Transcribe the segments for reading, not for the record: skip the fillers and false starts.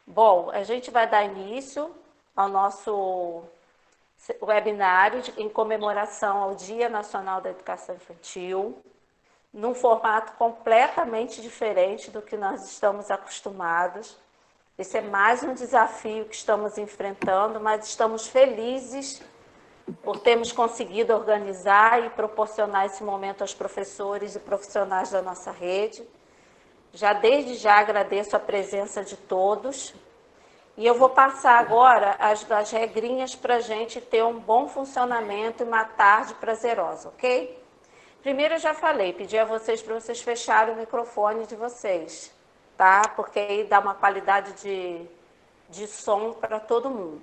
Bom, a gente vai dar início ao nosso webinário em comemoração ao Dia Nacional da Educação Infantil, num formato completamente diferente do que nós estamos acostumados. Esse é mais um desafio que estamos enfrentando, mas estamos felizes por termos conseguido organizar e proporcionar esse momento aos professores e profissionais da nossa rede. Desde já agradeço a presença de todos. E eu vou passar agora as regrinhas para a gente ter um bom funcionamento e uma tarde prazerosa, ok? Primeiro eu já falei, pedi a vocês para vocês fecharem o microfone de vocês, tá? Porque aí dá uma qualidade de som para todo mundo.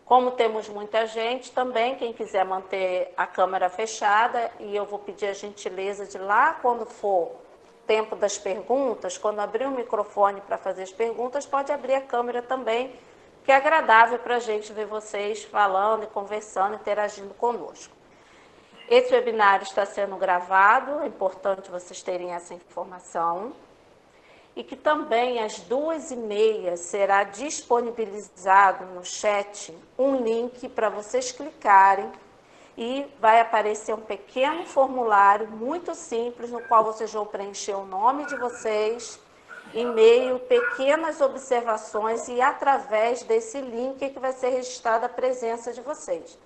Como temos muita gente também, quem quiser manter a câmera fechada, e eu vou pedir a gentileza de lá, quando for tempo das perguntas, quando abrir o microfone para fazer as perguntas, pode abrir a câmera também, que é agradável para a gente ver vocês falando e conversando, interagindo conosco. Esse webinário está sendo gravado, é importante vocês terem essa informação. E que também às 2h30 será disponibilizado no chat um link para vocês clicarem e vai aparecer um pequeno formulário muito simples no qual vocês vão preencher o nome de vocês, e-mail, pequenas observações e através desse link é que vai ser registrada a presença de vocês.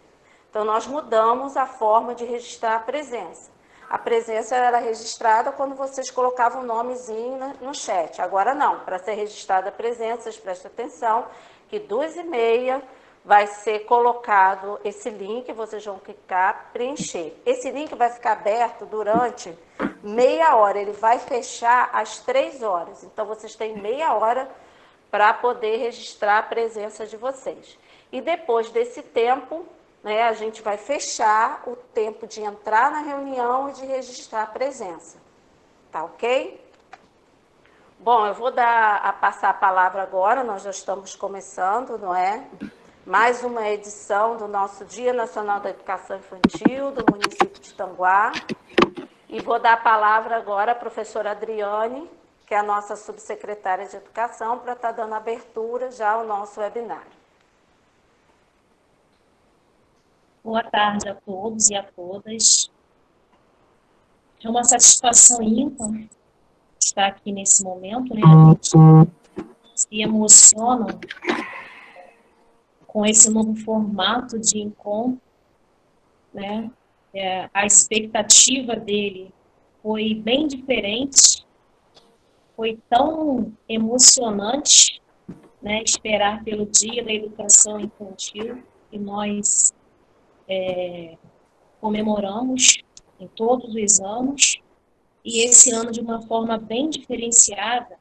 Então, nós mudamos a forma de registrar a presença. A presença era registrada quando vocês colocavam o nomezinho no chat. Agora não, para ser registrada a presença, vocês prestem atenção que 2h30 vai ser colocado esse link, vocês vão clicar, preencher. Esse link vai ficar aberto durante meia hora, ele vai fechar às 3h. Então, vocês têm meia hora para poder registrar a presença de vocês. E depois desse tempo, a gente vai fechar o tempo de entrar na reunião e de registrar a presença. Tá ok? Bom, eu vou passar a palavra agora, nós já estamos começando, não é? Mais uma edição do nosso Dia Nacional da Educação Infantil, do município de Tanguá. E vou dar a palavra agora à professora Adriane, que é a nossa subsecretária de Educação, para estar dando abertura já ao nosso webinário. Boa tarde a todos e a todas. É uma satisfação ímpar estar aqui nesse momento, né? A gente se emociona com esse novo formato de encontro, né? A expectativa dele foi bem diferente, foi tão emocionante, né? Esperar pelo Dia da Educação Infantil, que nós comemoramos em todos os anos, e esse ano de uma forma bem diferenciada,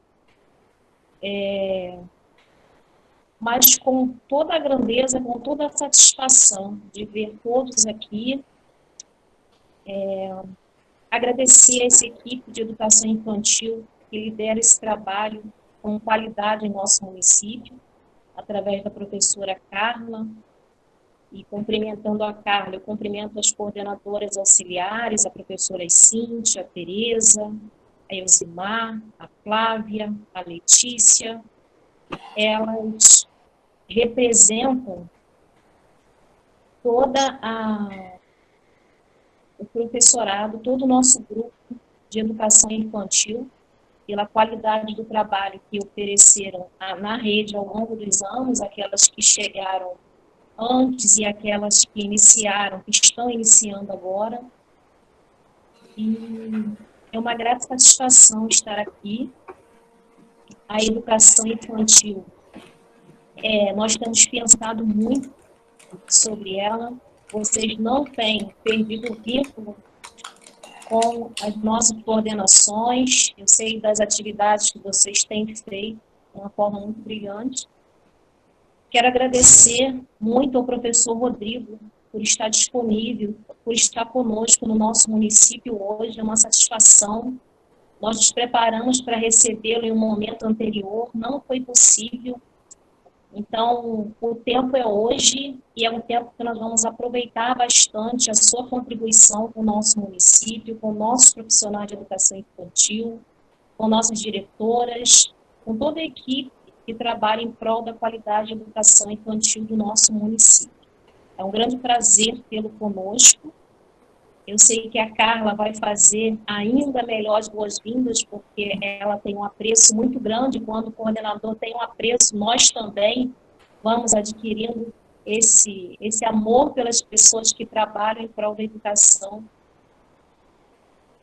mas com toda a grandeza, com toda a satisfação de ver todos aqui, agradecer a essa equipe de educação infantil que lidera esse trabalho com qualidade em nosso município, através da professora Carla. E cumprimentando a Carla, eu cumprimento as coordenadoras auxiliares, a professora Cíntia, a Tereza, a Elzimar, a Flávia, a Letícia. Elas representam o professorado, todo o nosso grupo de educação infantil, pela qualidade do trabalho que ofereceram na rede ao longo dos anos, aquelas que chegaram antes e aquelas que iniciaram, que estão iniciando agora. E é uma grata satisfação estar aqui. A educação infantil, nós temos pensado muito sobre ela. Vocês não têm perdido o vínculo com as nossas coordenações. Eu sei das atividades que vocês têm feito de uma forma muito brilhante. Quero agradecer muito ao professor Rodrigo por estar disponível, por estar conosco no nosso município hoje. É uma satisfação. Nós nos preparamos para recebê-lo em um momento anterior, não foi possível. Então, o tempo é hoje e é um tempo que nós vamos aproveitar bastante a sua contribuição com o nosso município, com nossos profissionais de educação infantil, com nossas diretoras, com toda a equipe que trabalha em prol da qualidade de educação infantil do nosso município. É um grande prazer tê-lo conosco. Eu sei que a Carla vai fazer ainda melhor as boas-vindas, porque ela tem um apreço muito grande. Quando o coordenador tem um apreço, nós também vamos adquirindo esse amor pelas pessoas que trabalham em prol da educação.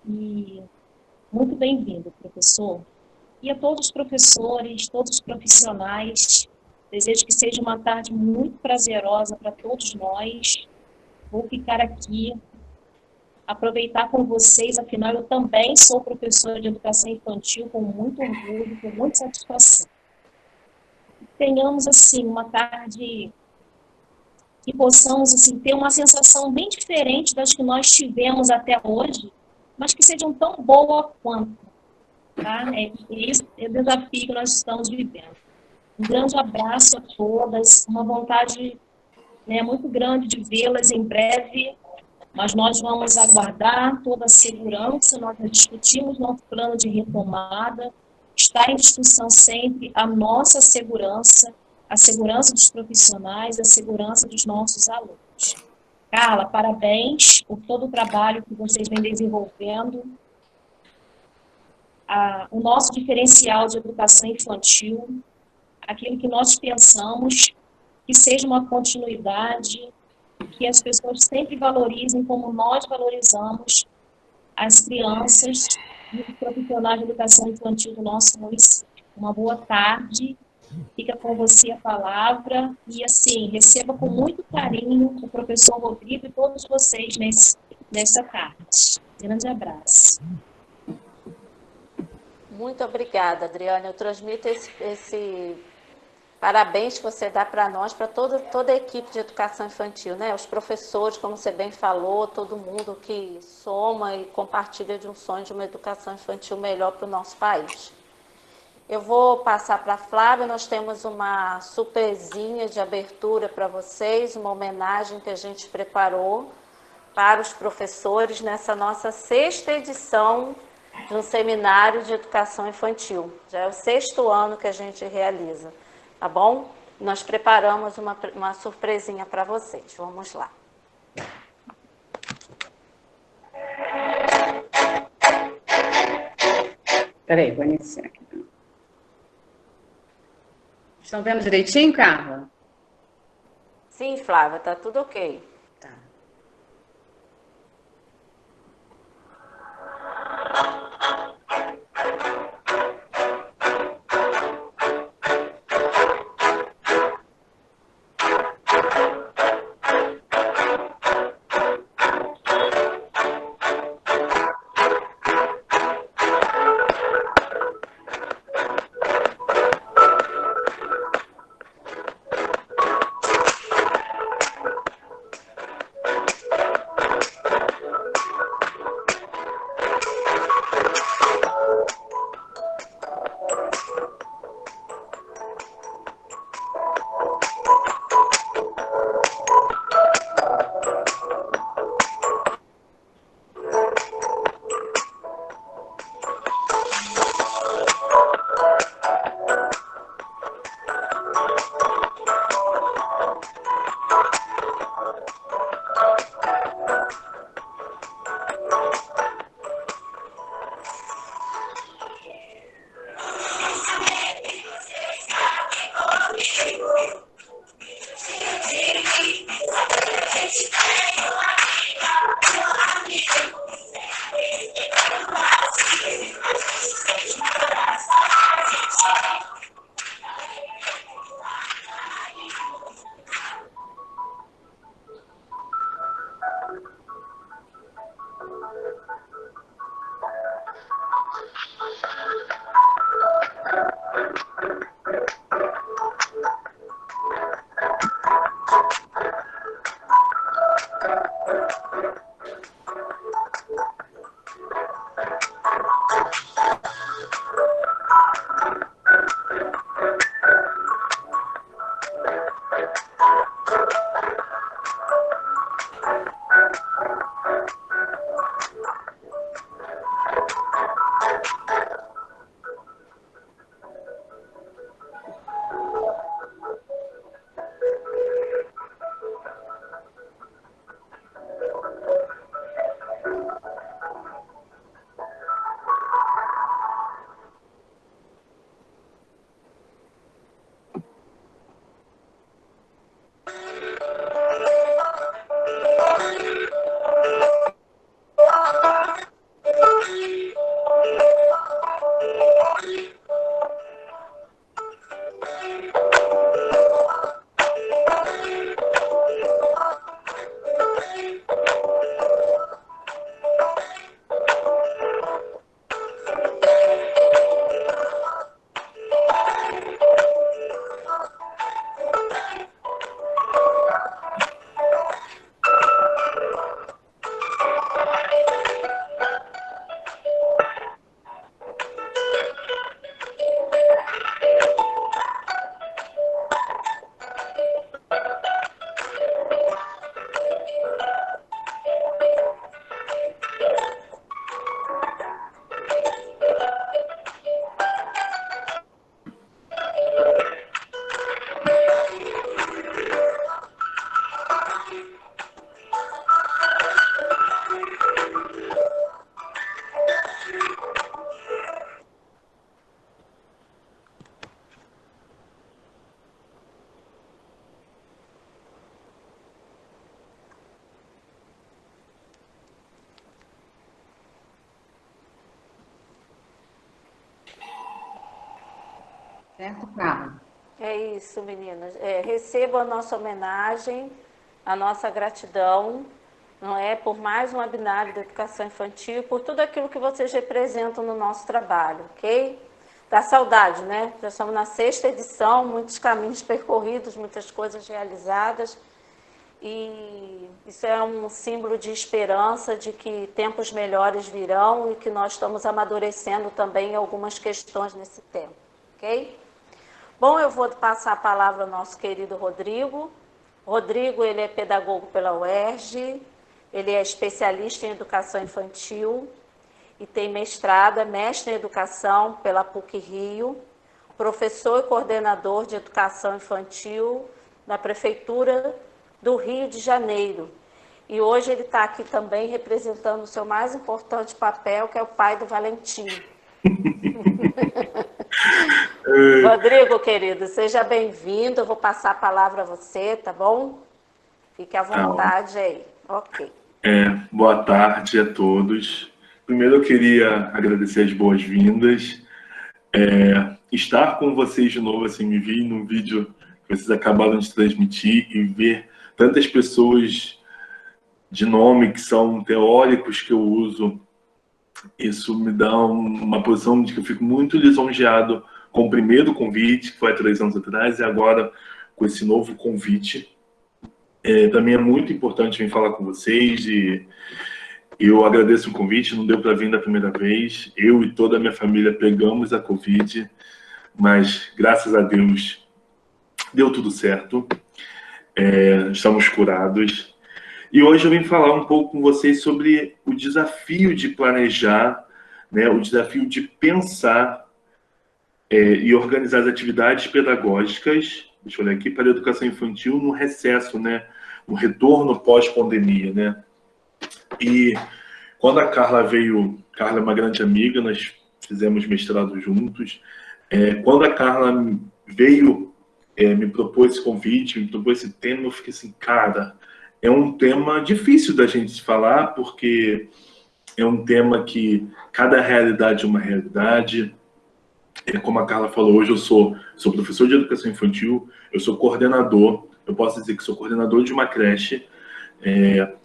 E muito bem-vindo, professor. E a todos os professores, todos os profissionais, desejo que seja uma tarde muito prazerosa para todos nós. Vou ficar aqui, aproveitar com vocês, afinal eu também sou professora de educação infantil, com muito orgulho, com muita satisfação. Tenhamos, assim, uma tarde que possamos, assim, ter uma sensação bem diferente das que nós tivemos até hoje, mas que sejam tão boas quanto. Tá? Esse é o desafio que nós estamos vivendo. Um grande abraço a todas, uma vontade, né, muito grande de vê-las em breve, mas nós vamos aguardar toda a segurança, nós discutimos nosso plano de retomada, está em discussão sempre a nossa segurança, a segurança dos profissionais, a segurança dos nossos alunos. Carla, parabéns por todo o trabalho que vocês vêm desenvolvendo. O nosso diferencial de educação infantil, aquilo que nós pensamos, que seja uma continuidade, que as pessoas sempre valorizem como nós valorizamos as crianças e os profissionais de educação infantil do nosso município. Uma boa tarde, fica com você a palavra e, assim, receba com muito carinho o professor Rodrigo e todos vocês nessa tarde. Grande abraço. Muito obrigada, Adriana. Eu transmito esse parabéns que você dá para nós, para toda a equipe de educação infantil, né? Os professores, como você bem falou, todo mundo que soma e compartilha de um sonho de uma educação infantil melhor para o nosso país. Eu vou passar para a Flávia, nós temos uma surpresinha de abertura para vocês, uma homenagem que a gente preparou para os professores nessa nossa 6ª edição de um seminário de educação infantil. Já é o 6º ano que a gente realiza, tá bom? Nós preparamos uma surpresinha para vocês. Vamos lá. Peraí, vou iniciar aqui. Estão vendo direitinho, Carla? Sim, Flávia, tá tudo ok. Tá. Certo, Carla? É isso, meninas. Recebo a nossa homenagem, a nossa gratidão, não é, por mais um webinário da educação infantil e por tudo aquilo que vocês representam no nosso trabalho, ok? Dá saudade, né? Já estamos na 6ª edição, muitos caminhos percorridos, muitas coisas realizadas. E isso é um símbolo de esperança, de que tempos melhores virão e que nós estamos amadurecendo também algumas questões nesse tempo, ok? Bom, eu vou passar a palavra ao nosso querido Rodrigo. Rodrigo, ele é pedagogo pela UERJ, ele é especialista em educação infantil e tem mestrado, é mestre em educação pela PUC-Rio, professor e coordenador de educação infantil na Prefeitura do Rio de Janeiro. E hoje ele está aqui também representando o seu mais importante papel, que é o pai do Valentim. Rodrigo, querido, seja bem-vindo. Eu vou passar a palavra a você, tá bom? Fique à vontade aí. Ok. Boa tarde a todos. Primeiro eu queria agradecer as boas-vindas. Estar com vocês de novo, assim, me vi no vídeo que vocês acabaram de transmitir e ver tantas pessoas de nome que são teóricos que eu uso, isso me dá uma posição de que eu fico muito lisonjeado com o primeiro convite, que foi há 3 anos atrás, e agora com esse novo convite. Para mim é muito importante vir falar com vocês e eu agradeço o convite, não deu para vir da primeira vez. Eu e toda a minha família pegamos a Covid, mas graças a Deus deu tudo certo. Estamos curados. E hoje eu vim falar um pouco com vocês sobre o desafio de planejar, né, o desafio de pensar e organizar as atividades pedagógicas, deixa eu olhar aqui, para a educação infantil no recesso, né, no retorno pós-pandemia, né. E quando a Carla veio, Carla é uma grande amiga, nós fizemos mestrado juntos, quando a Carla veio me propôs esse convite, me propôs esse tema, eu fiquei assim, cara, é um tema difícil da gente falar, porque é um tema que cada realidade é uma realidade. Como a Carla falou, hoje eu sou professor de educação infantil, eu sou coordenador, eu posso dizer que sou coordenador de uma creche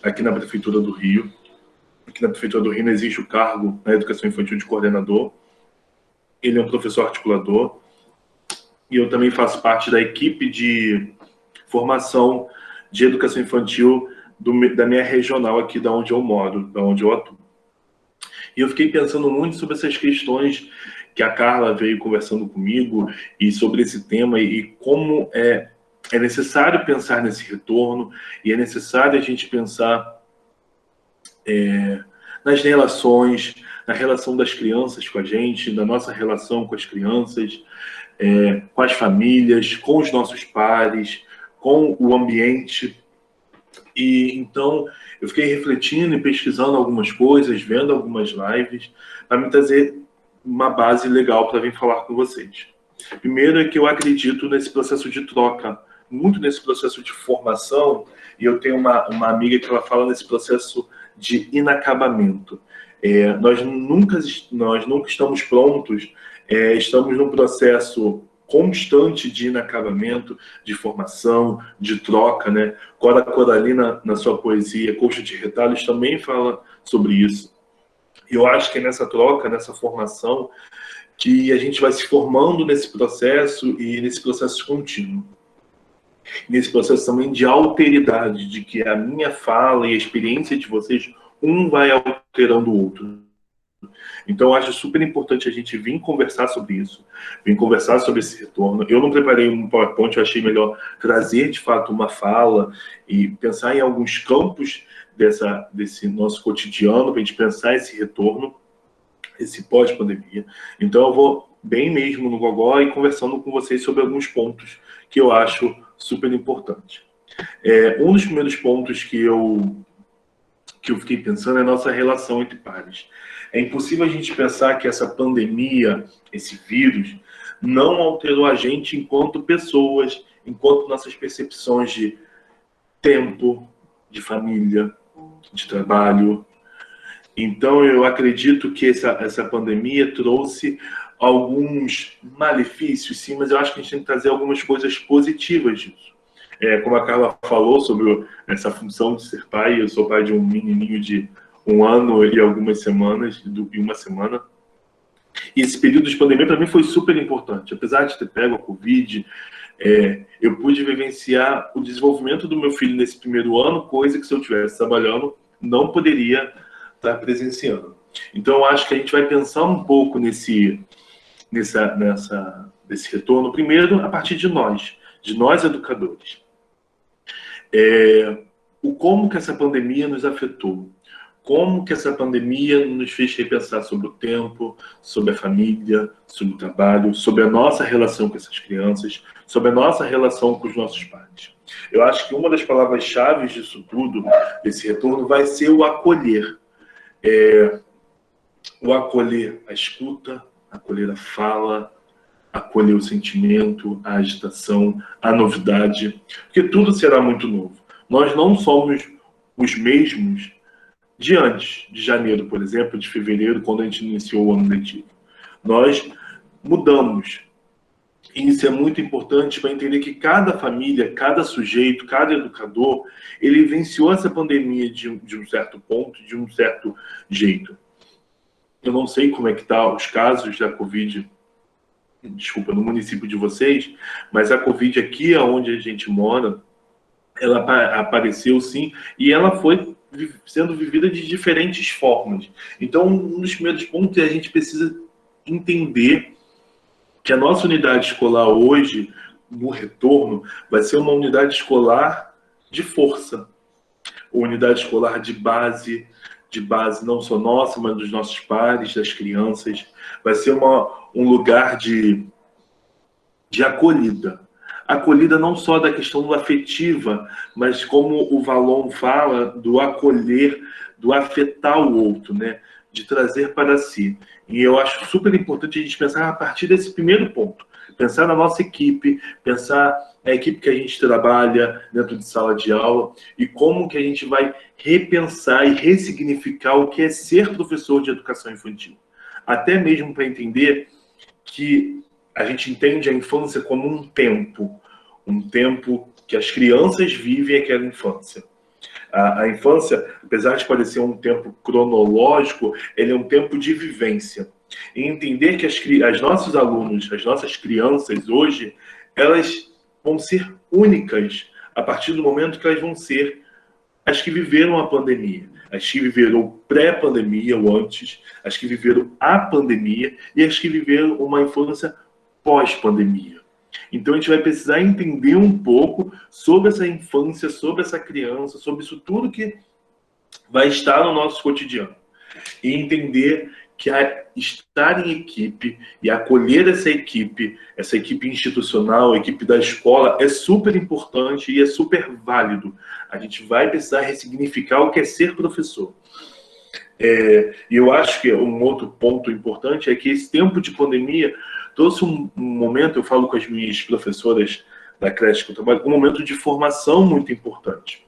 aqui na Prefeitura do Rio. Aqui na Prefeitura do Rio não existe o cargo na educação infantil de coordenador. Ele é um professor articulador. E eu também faço parte da equipe de formação de educação infantil da minha regional aqui, da onde eu moro, da onde eu atuo. E eu fiquei pensando muito sobre essas questões que a Carla veio conversando comigo e sobre esse tema e como é necessário pensar nesse retorno e é necessário a gente pensar nas relações, na relação das crianças com a gente, na nossa relação com as crianças, com as famílias, com os nossos pares, com o ambiente. E então eu fiquei refletindo e pesquisando algumas coisas, vendo algumas lives, para me trazer uma base legal para vir falar com vocês. Primeiro é que eu acredito nesse processo de troca, muito nesse processo de formação, e eu tenho uma amiga que ela fala nesse processo de inacabamento. Nós nunca estamos prontos, estamos num processo constante de inacabamento, de formação, de troca, né? Cora Coralina, na sua poesia Coxa de Retalhos, também fala sobre isso. E eu acho que é nessa troca, nessa formação, que a gente vai se formando nesse processo e nesse processo contínuo. Nesse processo também de alteridade, de que a minha fala e a experiência de vocês, um vai alterando o outro. Então, eu acho super importante a gente vir conversar sobre isso, vir conversar sobre esse retorno. Eu não preparei um PowerPoint, eu achei melhor trazer, de fato, uma fala e pensar em alguns campos desse nosso cotidiano, para a gente pensar esse retorno, esse pós-pandemia. Então, eu vou bem mesmo no gogó e conversando com vocês sobre alguns pontos que eu acho super importantes. Um dos primeiros pontos que eu fiquei pensando é a nossa relação entre pares. É impossível a gente pensar que essa pandemia, esse vírus, não alterou a gente enquanto pessoas, enquanto nossas percepções de tempo, de família, de trabalho. Então, eu acredito que essa pandemia trouxe alguns malefícios, sim, mas eu acho que a gente tem que trazer algumas coisas positivas disso. Como a Carla falou sobre essa função de ser pai, eu sou pai de um menininho de 1 ano e algumas semanas, e uma semana. E esse período de pandemia para mim foi super importante. Apesar de ter pego a Covid, eu pude vivenciar o desenvolvimento do meu filho nesse primeiro ano, coisa que se eu estivesse trabalhando, não poderia estar presenciando. Então, eu acho que a gente vai pensar um pouco nesse retorno, primeiro, a partir de nós educadores. Como que essa pandemia nos afetou? Como que essa pandemia nos fez repensar sobre o tempo, sobre a família, sobre o trabalho, sobre a nossa relação com essas crianças, sobre a nossa relação com os nossos pais. Eu acho que uma das palavras-chave disso tudo, desse retorno, vai ser o acolher. O acolher a escuta, acolher a fala, acolher o sentimento, a agitação, a novidade, porque tudo será muito novo. Nós não somos os mesmos de antes de janeiro, por exemplo, de fevereiro, quando a gente iniciou o ano letivo. Nós mudamos. E isso é muito importante para entender que cada família, cada sujeito, cada educador, ele venceu essa pandemia de um certo ponto, de um certo jeito. Eu não sei como é que tá os casos da Covid, desculpa, no município de vocês, mas a Covid aqui, onde a gente mora, ela apareceu sim, e ela foi sendo vivida de diferentes formas. Então, um dos primeiros pontos é a gente precisa entender que a nossa unidade escolar hoje, no retorno, vai ser uma unidade escolar de força, uma unidade escolar de base não só nossa, mas dos nossos pares, das crianças. Vai ser um lugar de acolhida. Acolhida não só da questão afetiva, mas como o Valon fala, do acolher, do afetar o outro, né? De trazer para si. E eu acho super importante a gente pensar a partir desse primeiro ponto. Pensar na nossa equipe, pensar na equipe que a gente trabalha dentro de sala de aula e como que a gente vai repensar e ressignificar o que é ser professor de educação infantil. Até mesmo para entender que a gente entende a infância como um tempo que as crianças vivem aquela infância. A infância, apesar de parecer um tempo cronológico, ele é um tempo de vivência. E entender que as nossos alunos, as nossas crianças hoje, elas vão ser únicas a partir do momento que elas vão ser as que viveram a pandemia, as que viveram pré-pandemia ou antes, as que viveram a pandemia e as que viveram uma infância pós-pandemia. Então a gente vai precisar entender um pouco sobre essa infância, sobre essa criança, sobre isso tudo que vai estar no nosso cotidiano. E entender que estar em equipe e acolher essa equipe institucional, a equipe da escola, é super importante e é super válido. A gente vai precisar ressignificar o que é ser professor. E eu acho que um outro ponto importante é que esse tempo de pandemia trouxe um momento, eu falo com as minhas professoras da creche que eu trabalho, um momento de formação muito importante.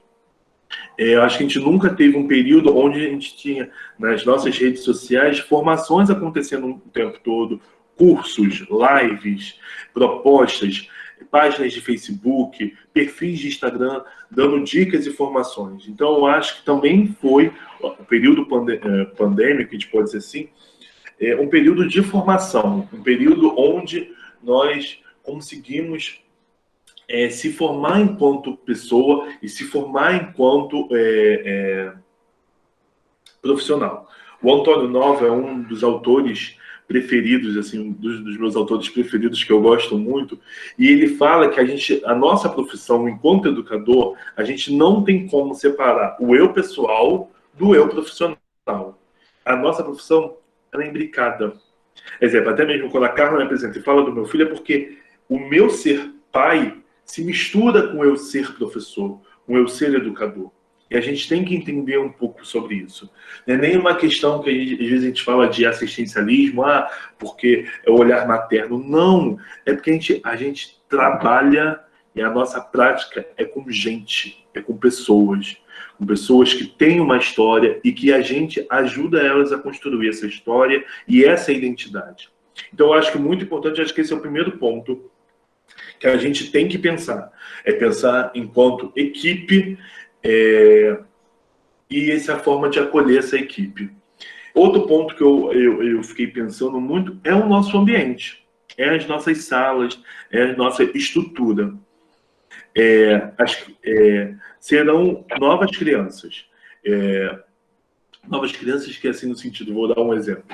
Eu acho que a gente nunca teve um período onde a gente tinha, nas nossas redes sociais, formações acontecendo o tempo todo, cursos, lives, propostas, páginas de Facebook, perfis de Instagram, dando dicas e informações. Então, eu acho que também foi o período pandêmico, a gente pode dizer assim, um período de formação, um período onde nós conseguimos se formar enquanto pessoa e se formar enquanto profissional. O Antônio Nova é um dos autores preferidos, assim, dos meus autores preferidos que eu gosto muito, e ele fala que a nossa profissão enquanto educador, a gente não tem como separar o eu pessoal do eu profissional. A nossa profissão, ela é imbricada. Exemplo, até mesmo quando a Carla me apresenta e fala do meu filho, é porque o meu ser pai se mistura com o eu ser professor, com o eu ser educador. E a gente tem que entender um pouco sobre isso. Não é nem uma questão que às vezes a gente fala de assistencialismo, porque é o olhar materno. Não, é porque a gente trabalha e a nossa prática é com gente, é com pessoas que têm uma história e que a gente ajuda elas a construir essa história e essa identidade. Então, eu acho que muito importante, acho que esse é o primeiro ponto que a gente tem que pensar. É pensar enquanto equipe e essa forma de acolher essa equipe. Outro ponto que eu fiquei pensando muito é o nosso ambiente, é as nossas salas, é a nossa estrutura. Serão novas crianças. Novas crianças que, assim, no sentido, vou dar um exemplo.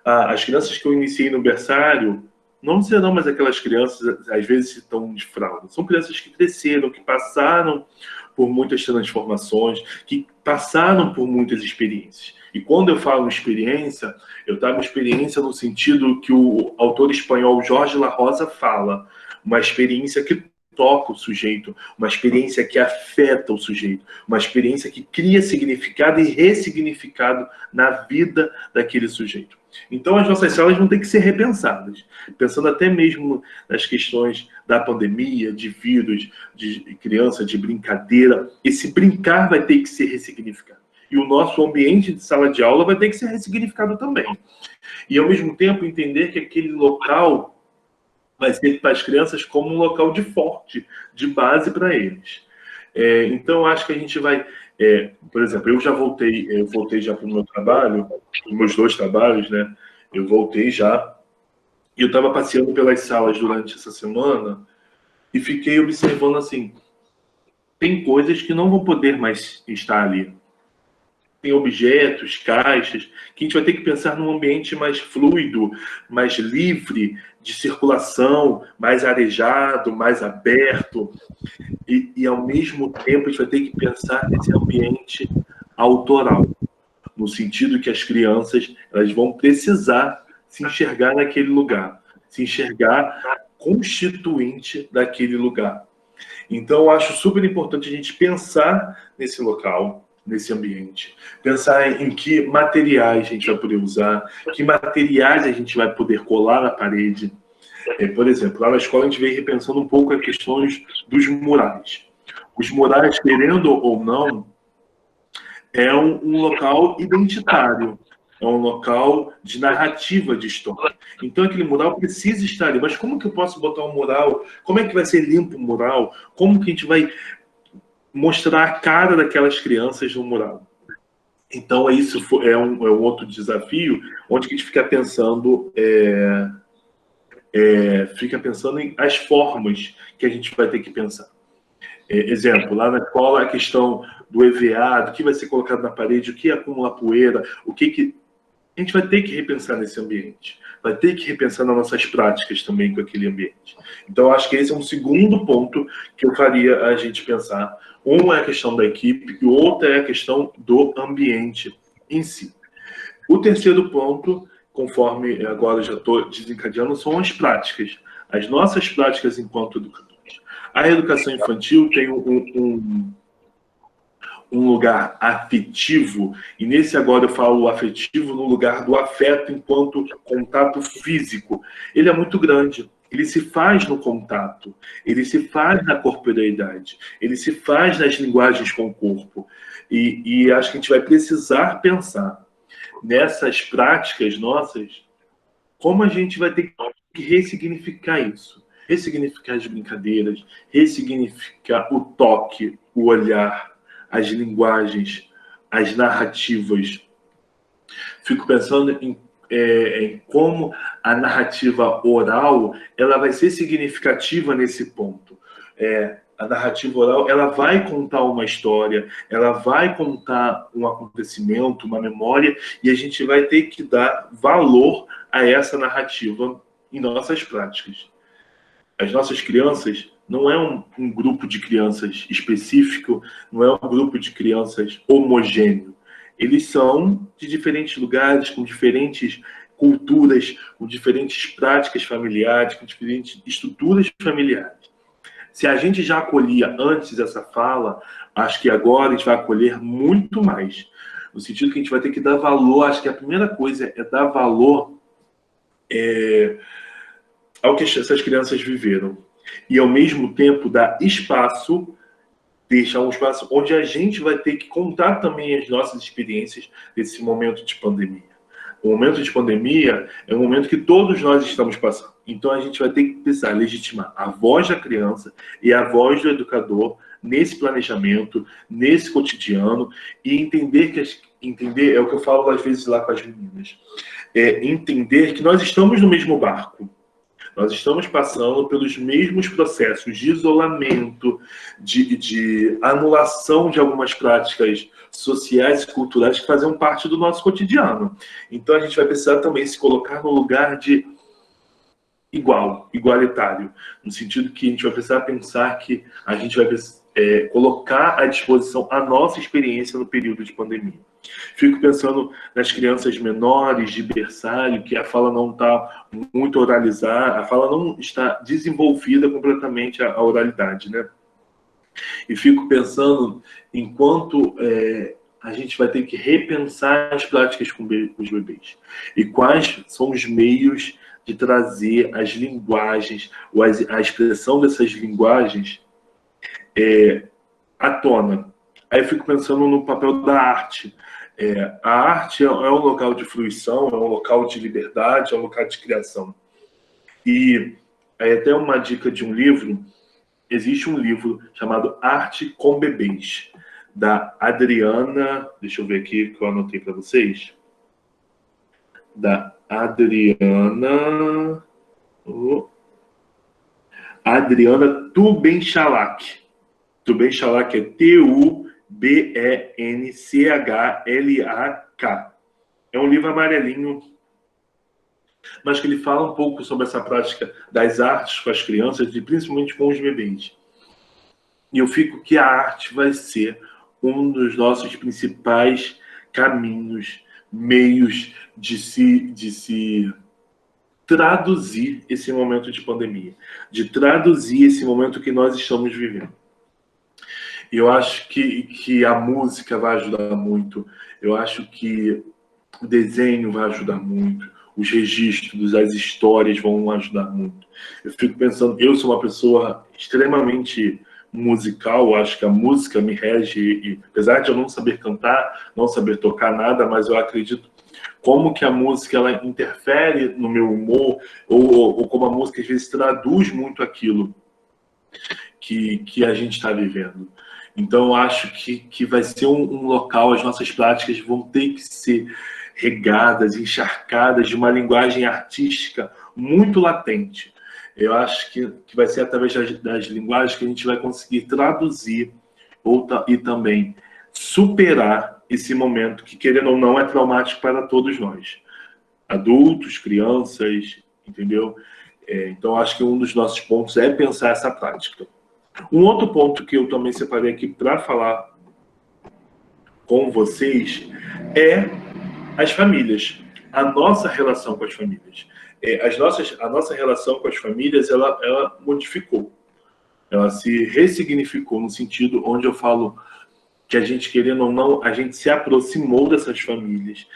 As crianças que eu iniciei no berçário não serão mais aquelas crianças, às vezes, que estão de fralda. São crianças que cresceram, que passaram por muitas transformações, que passaram por muitas experiências. E quando eu falo experiência, eu trago experiência no sentido que o autor espanhol Jorge La Rosa fala, uma experiência que toca o sujeito, uma experiência que afeta o sujeito, uma experiência que cria significado e ressignificado na vida daquele sujeito. Então, as nossas salas vão ter que ser repensadas, pensando até mesmo nas questões da pandemia, de vírus, de criança, de brincadeira. Esse brincar vai ter que ser ressignificado. E o nosso ambiente de sala de aula vai ter que ser ressignificado também. E, ao mesmo tempo, entender que aquele local vai ser para as crianças como um local de forte, de base para eles. Então, acho que a gente vai... por exemplo, eu voltei já para o meu trabalho, os meus 2 trabalhos, né? Eu voltei já, e eu estava passeando pelas salas durante essa semana e fiquei observando assim, tem coisas que não vão poder mais estar ali. Tem objetos, caixas, que a gente vai ter que pensar num ambiente mais fluido, mais livre de circulação, mais arejado, mais aberto. E ao mesmo tempo, a gente vai ter que pensar nesse ambiente autoral, no sentido que as crianças elas vão precisar se enxergar naquele lugar, se enxergar constituinte daquele lugar. Então, eu acho super importante a gente pensar nesse local, nesse ambiente. Pensar em que materiais a gente vai poder usar, que materiais a gente vai poder colar na parede. Por exemplo, lá na escola a gente vem repensando um pouco as questões dos murais. Os murais, querendo ou não, é um local identitário, é um local de narrativa de história. Então, aquele mural precisa estar ali. Mas como que eu posso botar um mural? Como é que vai ser limpo o mural? Como que a gente vai mostrar a cara daquelas crianças no mural? Então, isso é um outro desafio, onde a gente fica pensando em as formas que a gente vai ter que pensar. Exemplo, lá na escola, a questão do EVA, do que vai ser colocado na parede, o que acumula poeira, a gente vai ter que repensar nesse ambiente, vai ter que repensar nas nossas práticas também com aquele ambiente. Então, acho que esse é um segundo ponto que eu faria a gente pensar. Um é a questão da equipe e o outro é a questão do ambiente em si. O terceiro ponto, conforme agora já estou desencadeando, são as práticas. As nossas práticas enquanto educadores. A educação infantil tem um lugar afetivo, e nesse agora eu falo afetivo no lugar do afeto enquanto contato físico. Ele é muito grande. Ele se faz no contato, ele se faz na corporeidade, ele se faz nas linguagens com o corpo. E acho que a gente vai precisar pensar nessas práticas nossas, como a gente vai ter que ressignificar isso. Ressignificar as brincadeiras, ressignificar o toque, o olhar, as linguagens, as narrativas. Fico pensando em como a narrativa oral ela vai ser significativa nesse ponto. A narrativa oral ela vai contar uma história, ela vai contar um acontecimento, uma memória, e a gente vai ter que dar valor a essa narrativa em nossas práticas. As nossas crianças não é um grupo de crianças específico, não é um grupo de crianças homogêneo. Eles são de diferentes lugares, com diferentes culturas, com diferentes práticas familiares, com diferentes estruturas familiares. Se a gente já acolhia antes essa fala, acho que agora a gente vai acolher muito mais. No sentido que a gente vai ter que dar valor, acho que a primeira coisa é dar valor ao que essas crianças viveram. E, ao mesmo tempo, dar espaço, deixar um espaço onde a gente vai ter que contar também as nossas experiências desse momento de pandemia. O momento de pandemia é um momento que todos nós estamos passando. Então, a gente vai ter que precisar legitimar a voz da criança e a voz do educador nesse planejamento, nesse cotidiano, e entender é o que eu falo às vezes lá com as meninas, entender que nós estamos no mesmo barco. Nós estamos passando pelos mesmos processos de isolamento, de anulação de algumas práticas sociais e culturais que fazem parte do nosso cotidiano. Então, a gente vai precisar também se colocar no lugar de igualitário, no sentido que a gente vai precisar pensar que a gente vai colocar à disposição a nossa experiência no período de pandemia. Fico pensando nas crianças menores de berçário, que a fala não está muito oralizada, a fala não está desenvolvida completamente a oralidade, né? E fico pensando enquanto a gente vai ter que repensar as práticas com os bebês. E quais são os meios de trazer as linguagens, ou a expressão dessas linguagens à tona. Aí eu fico pensando no papel da arte. A arte é um local de fruição, é um local de liberdade, é um local de criação. E até uma dica de um livro, existe um livro chamado Arte com Bebês, da Adriana, deixa eu ver aqui que eu anotei para vocês, da Adriana Tubenchalak. Tubenchalak é Tubenchlak. É um livro amarelinho, mas que ele fala um pouco sobre essa prática das artes com as crianças e principalmente com os bebês. E eu fico que a arte vai ser um dos nossos principais caminhos, meios de se traduzir esse momento de pandemia, de traduzir esse momento que nós estamos vivendo. E eu acho que a música vai ajudar muito, eu acho que o desenho vai ajudar muito, os registros, as histórias vão ajudar muito. Eu fico pensando, eu sou uma pessoa extremamente musical, acho que a música me rege, e apesar de eu não saber cantar, não saber tocar nada, mas eu acredito como que a música ela interfere no meu humor, ou como a música às vezes traduz muito aquilo que a gente está vivendo. Então, eu acho que vai ser um local, as nossas práticas vão ter que ser regadas, encharcadas de uma linguagem artística muito latente. Eu acho que vai ser através das linguagens que a gente vai conseguir traduzir e também superar esse momento que, querendo ou não, é traumático para todos nós. Adultos, crianças, entendeu? Então, acho que um dos nossos pontos é pensar essa prática. Um outro ponto que eu também separei aqui para falar com vocês é as famílias, a nossa relação com as famílias. A nossa relação com as famílias, ela modificou, ela se ressignificou no sentido onde eu falo que a gente, querendo ou não, a gente se aproximou dessas famílias,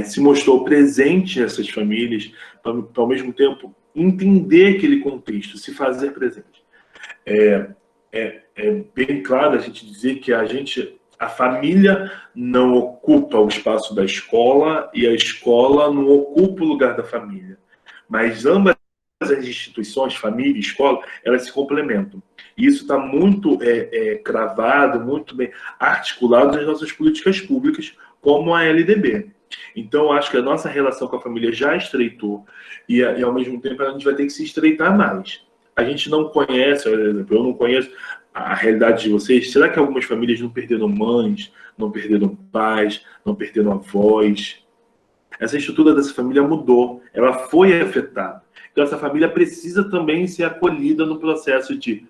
se mostrou presente nessas famílias, para ao mesmo tempo entender aquele contexto, se fazer presente. É bem claro a gente dizer que a família não ocupa o espaço da escola e a escola não ocupa o lugar da família. Mas ambas as instituições, família e escola, elas se complementam. E isso está muito cravado, muito bem articulado nas nossas políticas públicas, como a LDB. Então, acho que a nossa relação com a família já estreitou e ao mesmo tempo, a gente vai ter que se estreitar mais. A gente não conhece, por exemplo, eu não conheço a realidade de vocês. Será que algumas famílias não perderam mães, não perderam pais, não perderam avós? Essa estrutura dessa família mudou, ela foi afetada. Então, essa família precisa também ser acolhida no processo de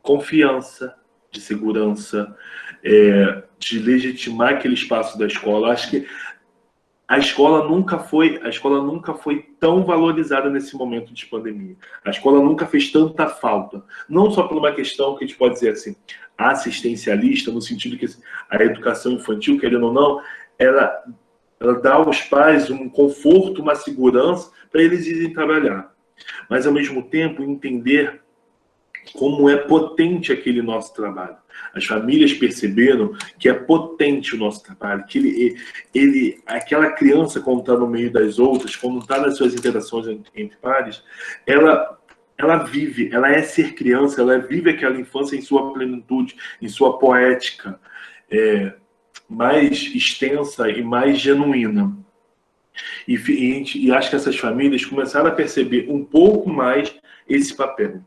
confiança, de segurança, de legitimar aquele espaço da escola. Acho que a escola nunca foi tão valorizada nesse momento de pandemia. A escola nunca fez tanta falta. Não só por uma questão que a gente pode dizer assim, assistencialista, no sentido que a educação infantil, querendo ou não, ela dá aos pais um conforto, uma segurança para eles irem trabalhar. Mas, ao mesmo tempo, entender como é potente aquele nosso trabalho. As famílias perceberam que é potente o nosso trabalho, que aquela criança, quando está no meio das outras, quando está nas suas interações entre pares, ela vive, ela é ser criança, ela vive aquela infância em sua plenitude, em sua poética mais extensa e mais genuína. E acho que essas famílias começaram a perceber um pouco mais esse papel.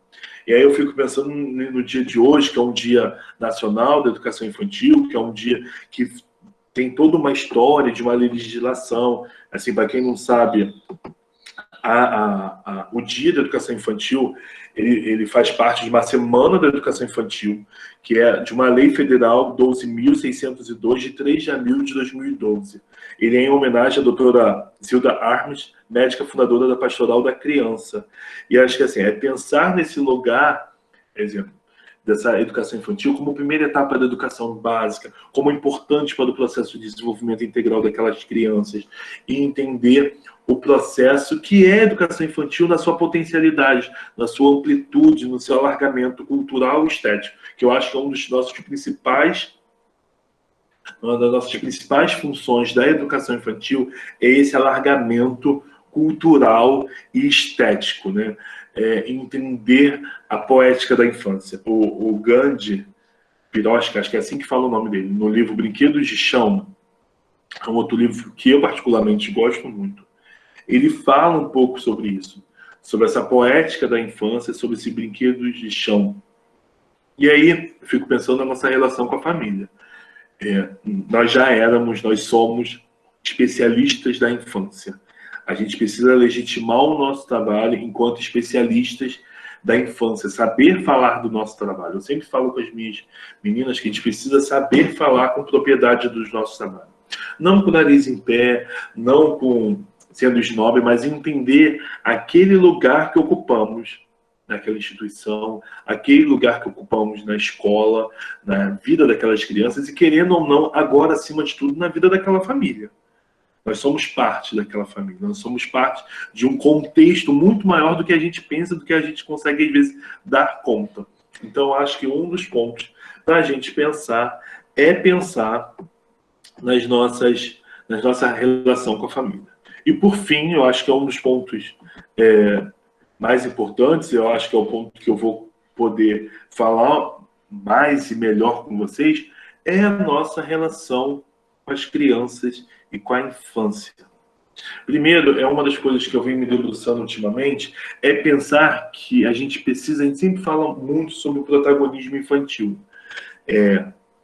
E aí eu fico pensando no dia de hoje, que é um dia nacional da educação infantil, que é um dia que tem toda uma história de uma legislação. Assim, para quem não sabe, o Dia da Educação Infantil, ele faz parte de uma Semana da Educação Infantil, que é de uma lei federal 12.602, de 3 de abril de 2012. Ele é em homenagem à doutora Zilda Armes, médica fundadora da Pastoral da Criança. E acho que assim, é pensar nesse lugar, por exemplo, dessa educação infantil como primeira etapa da educação básica, como importante para o processo de desenvolvimento integral daquelas crianças, e entender o processo que é a educação infantil na sua potencialidade, na sua amplitude, no seu alargamento cultural e estético, que eu acho que é uma das nossas principais funções da educação infantil é esse alargamento cultural e estético, né? Entender a poética da infância. O Gandhi Piroshka, acho que é assim que fala o nome dele, no livro Brinquedos de Chão, é um outro livro que eu particularmente gosto muito. Ele fala um pouco sobre isso, sobre essa poética da infância, sobre esse brinquedos de chão. E aí, eu fico pensando na nossa relação com a família. Nós somos especialistas da infância. A gente precisa legitimar o nosso trabalho enquanto especialistas da infância, saber falar do nosso trabalho. Eu sempre falo com as minhas meninas que a gente precisa saber falar com propriedade dos nossos trabalhos. Não com o nariz em pé, não com sendo snob, mas entender aquele lugar que ocupamos naquela instituição, aquele lugar que ocupamos na escola, na vida daquelas crianças e, querendo ou não, agora, acima de tudo, na vida daquela família. Nós somos parte daquela família, nós somos parte de um contexto muito maior do que a gente pensa, do que a gente consegue, às vezes, dar conta. Então, acho que um dos pontos para a gente pensar é pensar na nossa relação com a família. E, por fim, eu acho que é um dos pontos mais importantes, eu acho que é o ponto que eu vou poder falar mais e melhor com vocês, é a nossa relação com as crianças e com a infância. Primeiro, é uma das coisas que eu venho me debruçando ultimamente, é pensar que a gente sempre fala muito sobre o protagonismo infantil.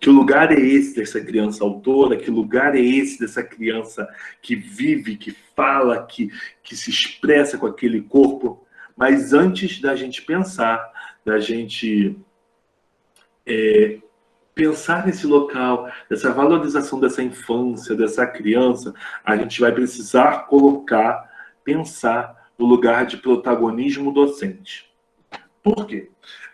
Que lugar é esse dessa criança autora? Que lugar é esse dessa criança que vive, que fala, que se expressa com aquele corpo? Mas antes da gente pensar, da gente pensar nesse local, dessa valorização dessa infância, dessa criança, a gente vai precisar pensar no lugar de protagonismo docente. Por quê?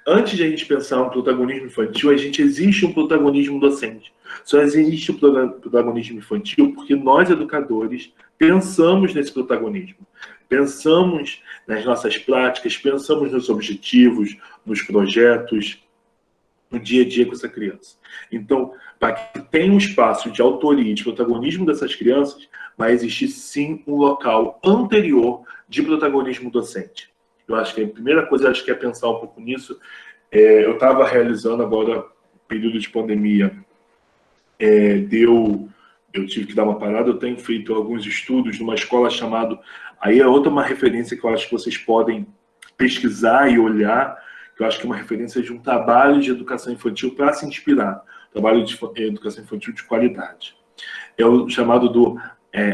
Antes de a gente pensar no protagonismo infantil, existe um protagonismo docente. Só existe o protagonismo infantil porque nós, educadores, pensamos nesse protagonismo. Pensamos nas nossas práticas, pensamos nos objetivos, nos projetos, no dia a dia com essa criança. Então, para que tenha um espaço de autoria e de protagonismo dessas crianças, vai existir sim um local anterior de protagonismo docente. Eu acho que a primeira coisa que é pensar um pouco nisso. Eu estava realizando agora, período de pandemia, eu tive que dar uma parada, eu tenho feito alguns estudos numa escola chamada... Aí é uma referência que eu acho que vocês podem pesquisar e olhar, que eu acho que é uma referência de um trabalho de educação infantil para se inspirar, trabalho de educação infantil de qualidade. É o chamado do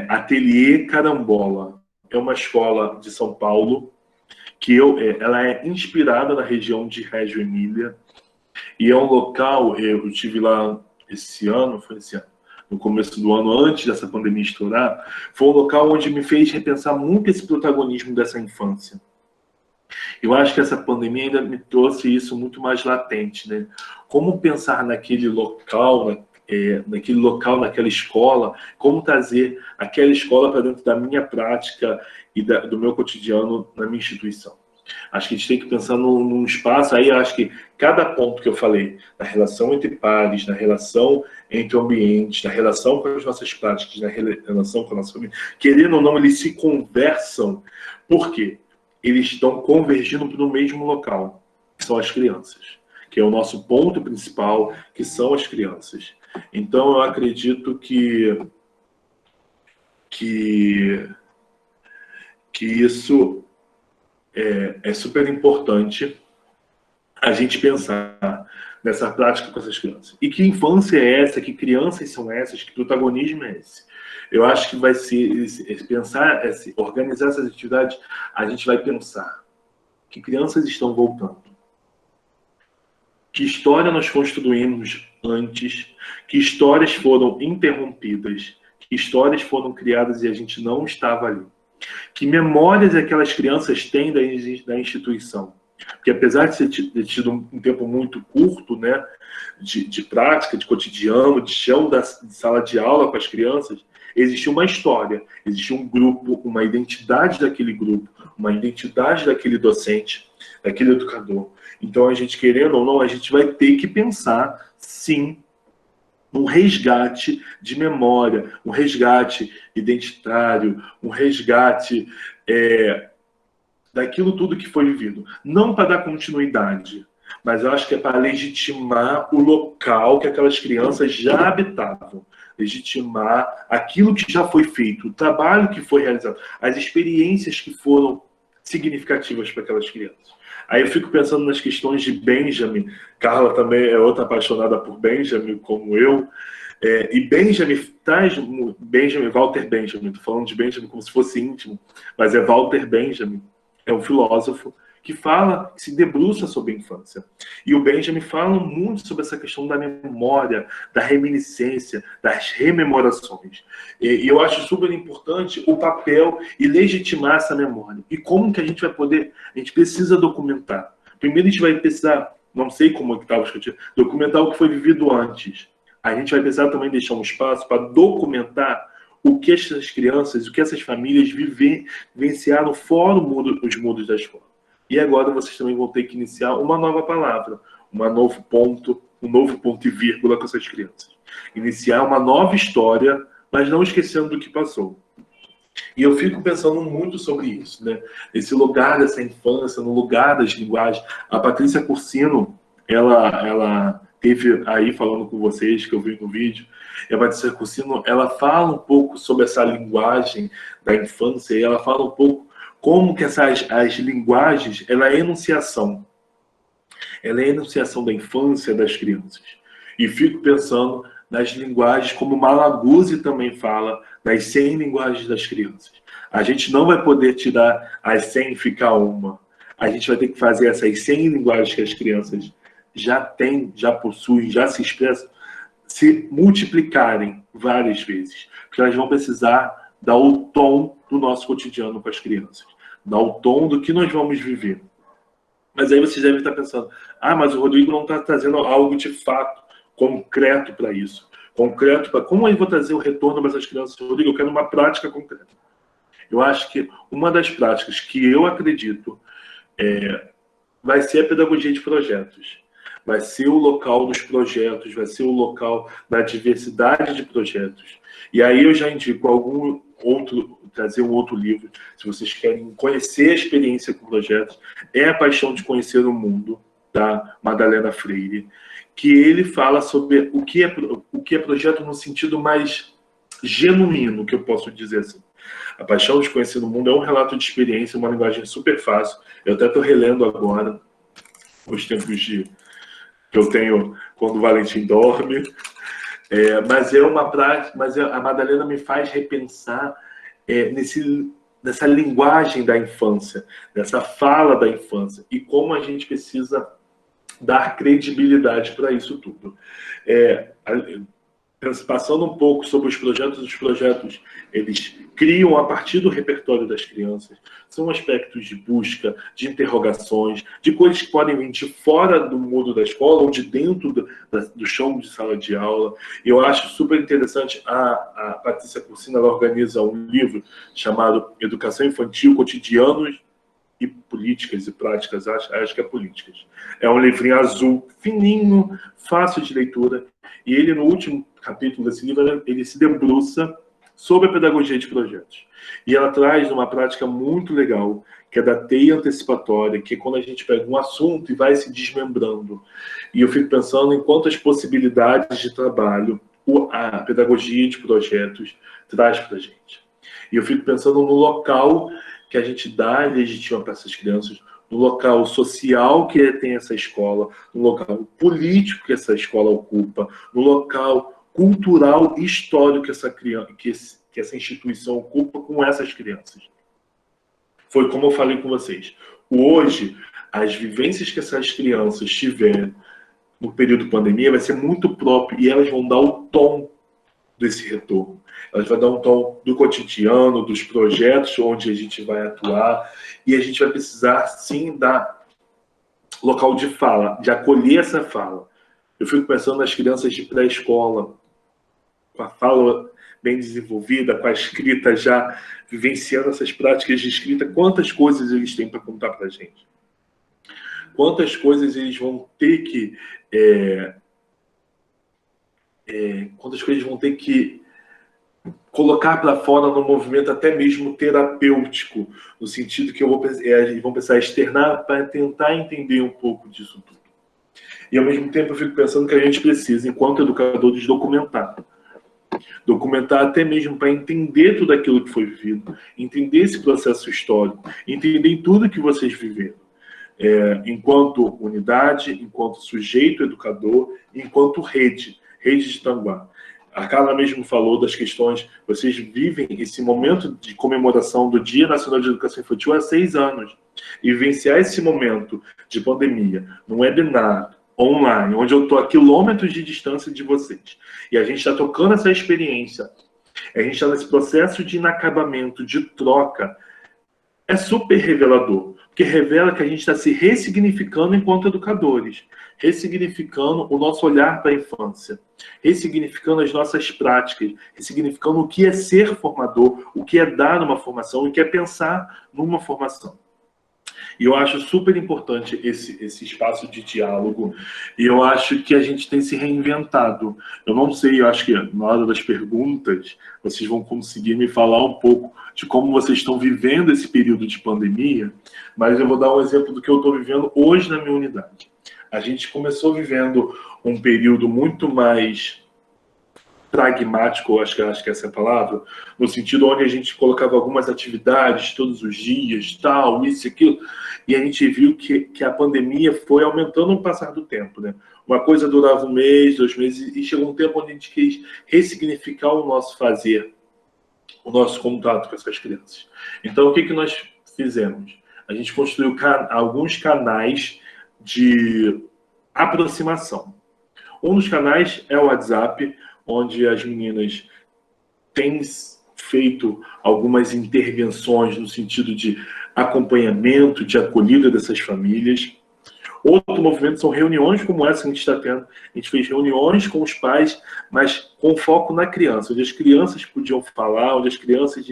Ateliê Carambola. É uma escola de São Paulo, que ela é inspirada na região de Reggio Emília, e é um local, eu estive lá esse ano, no começo do ano, antes dessa pandemia estourar, foi um local onde me fez repensar muito esse protagonismo dessa infância. Eu acho que essa pandemia ainda me trouxe isso muito mais latente, né? Como pensar naquele local, naquela escola, como trazer aquela escola para dentro da minha prática e do meu cotidiano na minha instituição. Acho que a gente tem que pensar num espaço, aí acho que cada ponto que eu falei, na relação entre pares, na relação entre o ambiente, na relação com as nossas práticas, na relação com a nossa família, querendo ou não, eles se conversam. Por quê? Eles estão convergindo para o mesmo local, que são as crianças, que é o nosso ponto principal, que são as crianças. Então, eu acredito que isso é super importante a gente pensar nessa prática com essas crianças. E que infância é essa, que crianças são essas, que protagonismo é esse. Eu acho que vai ser pensar, organizar essas atividades, a gente vai pensar que crianças estão voltando. Que história nós construímos antes, que histórias foram interrompidas, que histórias foram criadas e a gente não estava ali. Que memórias aquelas crianças têm da instituição. Porque apesar de ter tido um tempo muito curto, né, de prática, de cotidiano, de chão de sala de aula com as crianças, existiu uma história, existiu um grupo, uma identidade daquele grupo, uma identidade daquele docente, daquele educador. Então, a gente, querendo ou não, a gente vai ter que pensar, sim, um resgate de memória, um resgate identitário, um resgate daquilo tudo que foi vivido. Não para dar continuidade, mas eu acho que é para legitimar o local que aquelas crianças já habitavam, legitimar aquilo que já foi feito, o trabalho que foi realizado, as experiências que foram significativas para aquelas crianças. Aí eu fico pensando nas questões de Benjamin. Carla também é outra apaixonada por Benjamin, como eu. E Benjamin traz... Walter Benjamin, estou falando de Benjamin como se fosse íntimo, mas é Walter Benjamin, é um filósofo que fala, que se debruça sobre a infância. E o Benjamin fala muito sobre essa questão da memória, da reminiscência, das rememorações. E eu acho super importante o papel e legitimar essa memória. E como que a gente vai poder... A gente precisa documentar. Primeiro a gente vai precisar, não sei como é que estava escrito, documentar o que foi vivido antes. A gente vai precisar também deixar um espaço para documentar o que essas crianças, o que essas famílias vivenciaram fora os muros da escola. E agora vocês também vão ter que iniciar uma nova palavra, um novo ponto e vírgula com essas crianças. Iniciar uma nova história, mas não esquecendo do que passou. E eu fico pensando muito sobre isso, né? Esse lugar dessa infância, no lugar das linguagens. A Patrícia Cursino, ela teve aí falando com vocês, que eu vi no vídeo, e a Patrícia Cursino, ela fala um pouco sobre essa linguagem da infância, e ela fala um pouco como que as linguagens, ela é enunciação. Ela é enunciação da infância das crianças. E fico pensando nas linguagens, como Malaguzzi também fala, das 100 linguagens das crianças. A gente não vai poder tirar as 100 e ficar uma. A gente vai ter que fazer essas 100 linguagens que as crianças já têm, já possuem, já se expressam, se multiplicarem várias vezes. Porque elas vão precisar dar o tom do nosso cotidiano com as crianças. Dar o tom do que nós vamos viver. Mas aí vocês devem estar pensando, mas o Rodrigo não está trazendo algo de fato concreto para isso. Concreto para como eu vou trazer o retorno para essas crianças? Rodrigo, eu quero uma prática concreta. Eu acho que uma das práticas que eu acredito vai ser a pedagogia de projetos. Vai ser o local dos projetos, vai ser o local da diversidade de projetos. E aí eu já indico trazer um outro livro, se vocês querem conhecer a experiência com projetos, é A Paixão de Conhecer o Mundo, da Madalena Freire, que ele fala sobre o que é projeto no sentido mais genuíno, que eu posso dizer assim. A Paixão de Conhecer o Mundo é um relato de experiência, uma linguagem super fácil. Eu até estou relendo agora os tempos que eu tenho quando o Valentim dorme. Mas é uma prática, a Madalena me faz repensar nessa linguagem da infância, nessa fala da infância, e como a gente precisa dar credibilidade para isso tudo. Passando um pouco sobre os projetos, eles criam a partir do repertório das crianças, são aspectos de busca, de interrogações, de coisas que podem vir de fora do muro da escola ou de dentro do chão de sala de aula. Eu acho super interessante, a Patrícia Cursino, ela organiza um livro chamado Educação Infantil, Cotidianos e políticas e práticas, acho que é políticas. É um livrinho azul, fininho, fácil de leitura, e ele, no último capítulo desse livro, ele se debruça sobre a pedagogia de projetos. E ela traz uma prática muito legal, que é da teia antecipatória, que é quando a gente pega um assunto e vai se desmembrando. E eu fico pensando em quantas possibilidades de trabalho a pedagogia de projetos traz para a gente. E eu fico pensando no local que a gente dá e legitima para essas crianças, no local social que tem essa escola, no local político que essa escola ocupa, no local cultural e histórico que essa instituição ocupa com essas crianças. Foi como eu falei com vocês. Hoje, as vivências que essas crianças tiveram no período de pandemia vai ser muito próprio e elas vão dar o tom desse retorno. Elas vão dar um tom do cotidiano, dos projetos onde a gente vai atuar, e a gente vai precisar, sim, dar local de fala, de acolher essa fala. Eu fico pensando nas crianças de pré-escola, com a fala bem desenvolvida, com a escrita já vivenciando essas práticas de escrita, quantas coisas eles têm para contar para a gente. Quantas coisas eles vão ter que... quantas coisas vão ter que colocar para fora no movimento até mesmo terapêutico, no sentido que eles vão precisar externar para tentar entender um pouco disso tudo. E ao mesmo tempo eu fico pensando que a gente precisa, enquanto educadores, documentar até mesmo para entender tudo aquilo que foi vivido, entender esse processo histórico, entender tudo que vocês viveram, enquanto unidade, enquanto sujeito educador, enquanto rede de Tanguá. A Carla mesmo falou das questões, vocês vivem esse momento de comemoração do Dia Nacional de Educação Infantil há 6 anos. E vivenciar esse momento de pandemia num webinar online, onde eu estou a quilômetros de distância de vocês, e a gente está tocando essa experiência, a gente está nesse processo de inacabamento, de troca, é super revelador, porque revela que a gente está se ressignificando enquanto educadores, ressignificando o nosso olhar para a infância, ressignificando as nossas práticas, ressignificando o que é ser formador, o que é dar uma formação, o que é pensar numa formação. E eu acho super importante esse espaço de diálogo, e eu acho que a gente tem se reinventado. Eu não sei, eu acho que na hora das perguntas, vocês vão conseguir me falar um pouco de como vocês estão vivendo esse período de pandemia, mas eu vou dar um exemplo do que eu estou vivendo hoje na minha unidade. A gente começou vivendo um período muito mais pragmático, acho que essa é a palavra, no sentido onde a gente colocava algumas atividades todos os dias, tal, isso e aquilo, e a gente viu que a pandemia foi aumentando no passar do tempo, né? Uma coisa durava 1 mês, 2 meses, e chegou um tempo onde a gente quis ressignificar o nosso fazer, o nosso contato com essas crianças. Então, o que nós fizemos? A gente construiu alguns canais de aproximação. Um dos canais é o WhatsApp, onde as meninas têm feito algumas intervenções no sentido de acompanhamento, de acolhida dessas famílias. Outro movimento são reuniões como essa que a gente está tendo. A gente fez reuniões com os pais, mas com foco na criança, onde as crianças podiam falar, onde as crianças...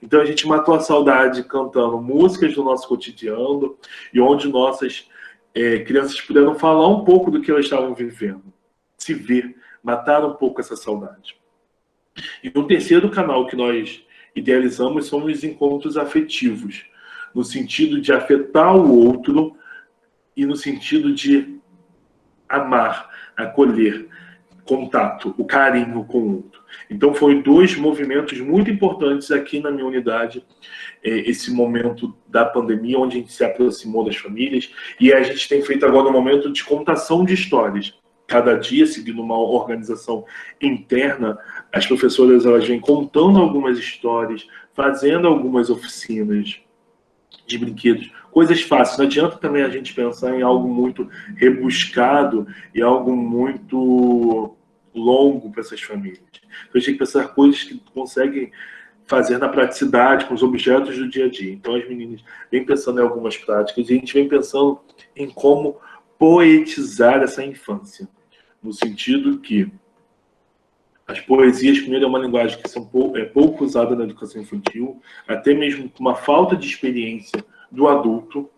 Então a gente matou a saudade cantando músicas do nosso cotidiano e onde nossas crianças puderam falar um pouco do que elas estavam vivendo, se ver, matar um pouco essa saudade. E o terceiro canal que nós idealizamos são os encontros afetivos, no sentido de afetar o outro e no sentido de amar, acolher, contato, o carinho com o outro. Então, foram 2 movimentos muito importantes aqui na minha unidade, esse momento da pandemia, onde a gente se aproximou das famílias, e a gente tem feito agora um momento de contação de histórias. Cada dia, seguindo uma organização interna, as professoras elas vêm contando algumas histórias, fazendo algumas oficinas de brinquedos, coisas fáceis. Não adianta também a gente pensar em algo muito rebuscado e algo muito longo para essas famílias. Então, a gente tem que pensar coisas que conseguem fazer na praticidade, com os objetos do dia a dia. Então, as meninas vêm pensando em algumas práticas e a gente vem pensando em como poetizar essa infância, no sentido que as poesias, primeiro, é uma linguagem que é pouco usada na educação infantil, até mesmo com uma falta de experiência do adulto.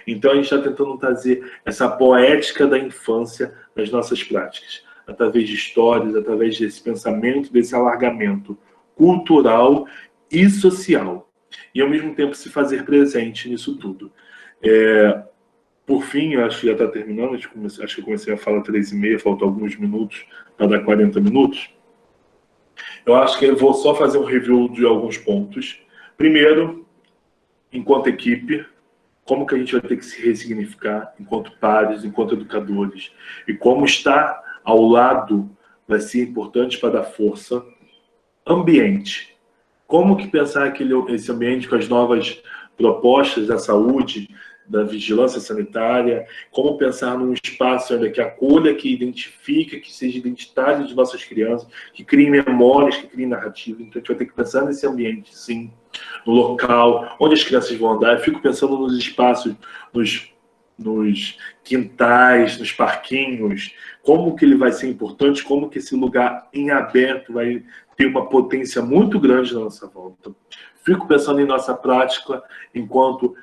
Então, a gente está tentando trazer essa poética da infância nas nossas práticas, através de histórias, através desse pensamento, desse alargamento cultural e social. E, ao mesmo tempo, se fazer presente nisso tudo. Por fim, eu acho que já está terminando, acho que eu comecei a falar 3h30, faltam alguns minutos para dar 40 minutos. Eu acho que eu vou só fazer um review de alguns pontos. Primeiro, enquanto equipe, como que a gente vai ter que se ressignificar enquanto pares, enquanto educadores, e como estar ao lado vai ser importante para dar força. Ambiente. Como que pensar esse ambiente com as novas propostas da saúde, da vigilância sanitária, como pensar num espaço ainda que acolha, que identifique, que seja identitário de nossas crianças, que crie memórias, que crie narrativa. Então, a gente vai ter que pensar nesse ambiente, sim, no local, onde as crianças vão andar. Eu fico pensando nos espaços, nos quintais, nos parquinhos, como que ele vai ser importante, como que esse lugar em aberto vai ter uma potência muito grande na nossa volta. Fico pensando em nossa prática enquanto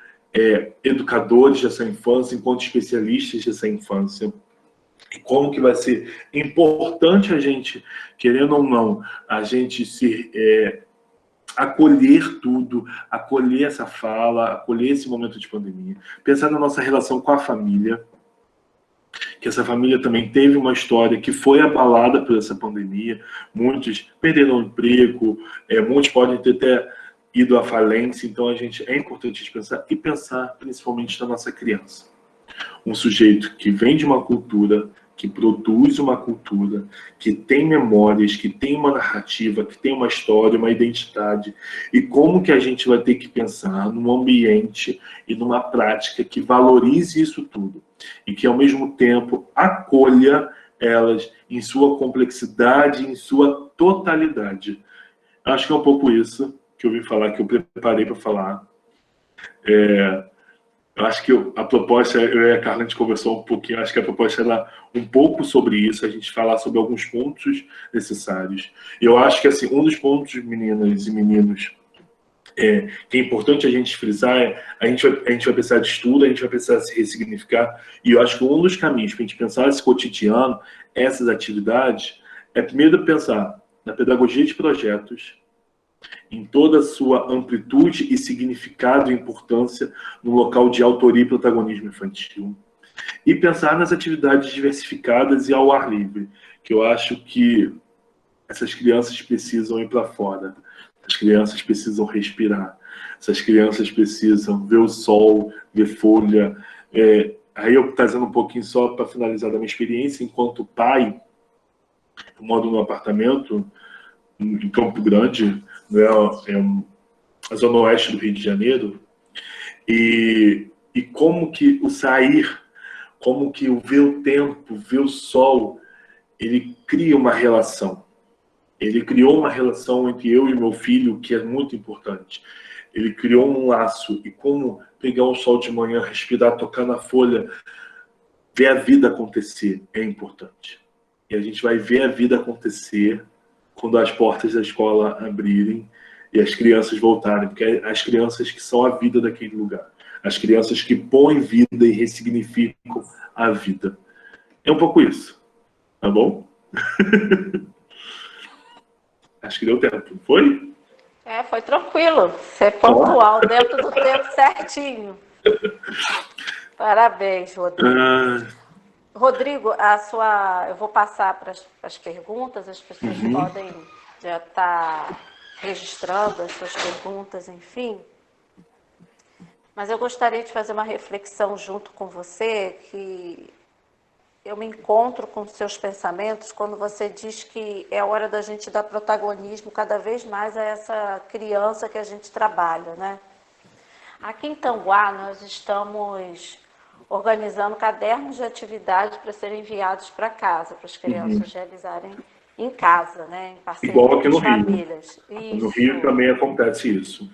educadores dessa infância, enquanto especialistas dessa infância. E como que vai ser importante a gente, querendo ou não, a gente se acolher tudo, acolher essa fala, acolher esse momento de pandemia, pensar na nossa relação com a família, que essa família também teve uma história que foi abalada por essa pandemia, muitos perderam o emprego, muitos podem ter até ido à falência, então é importante a gente pensar, e pensar principalmente na nossa criança. Um sujeito que vem de uma cultura, que produz uma cultura, que tem memórias, que tem uma narrativa, que tem uma história, uma identidade, e como que a gente vai ter que pensar num ambiente e numa prática que valorize isso tudo, e que ao mesmo tempo acolha elas em sua complexidade, em sua totalidade. Acho que é um pouco isso que eu vim falar, que eu preparei para falar. Eu acho que a proposta, eu e a Carla, a gente conversou um pouquinho, acho que a proposta era um pouco sobre isso, a gente falar sobre alguns pontos necessários. Eu acho que, assim, um dos pontos, meninas e meninos, que é importante a gente frisar a gente vai precisar de estudo, a gente vai precisar se ressignificar, e eu acho que um dos caminhos para a gente pensar esse cotidiano, essas atividades, é primeiro pensar na pedagogia de projetos, em toda a sua amplitude e significado e importância no local de autoria e protagonismo infantil. E pensar nas atividades diversificadas e ao ar livre, que eu acho que essas crianças precisam ir para fora, essas crianças precisam respirar, essas crianças precisam ver o sol, ver folha. Aí eu trazendo um pouquinho só para finalizar da minha experiência, enquanto pai, eu moro num apartamento em Campo Grande, a zona oeste do Rio de Janeiro, e como que o sair, como que o ver o tempo, ver o sol, ele cria uma relação. Ele criou uma relação entre eu e meu filho que é muito importante. Ele criou um laço, e como pegar um sol de manhã, respirar, tocar na folha, ver a vida acontecer é importante. E a gente vai ver a vida acontecer quando as portas da escola abrirem e as crianças voltarem, porque é as crianças que são a vida daquele lugar, as crianças que põem vida e ressignificam a vida. É um pouco isso, tá bom? Acho que deu tempo, não foi? Foi tranquilo, você é pontual, dentro do tempo certinho. Parabéns, Rodrigo. Rodrigo, eu vou passar para as perguntas, as pessoas podem já estar registrando as suas perguntas, enfim. Mas eu gostaria de fazer uma reflexão junto com você, que eu me encontro com seus pensamentos quando você diz que é hora da gente dar protagonismo cada vez mais a essa criança que a gente trabalha, né? Aqui em Tanguá, nós estamos organizando cadernos de atividade para serem enviados para casa, para as crianças realizarem em casa, né? Em parceria igual aqui com no as Rio. famílias. No Rio também acontece isso.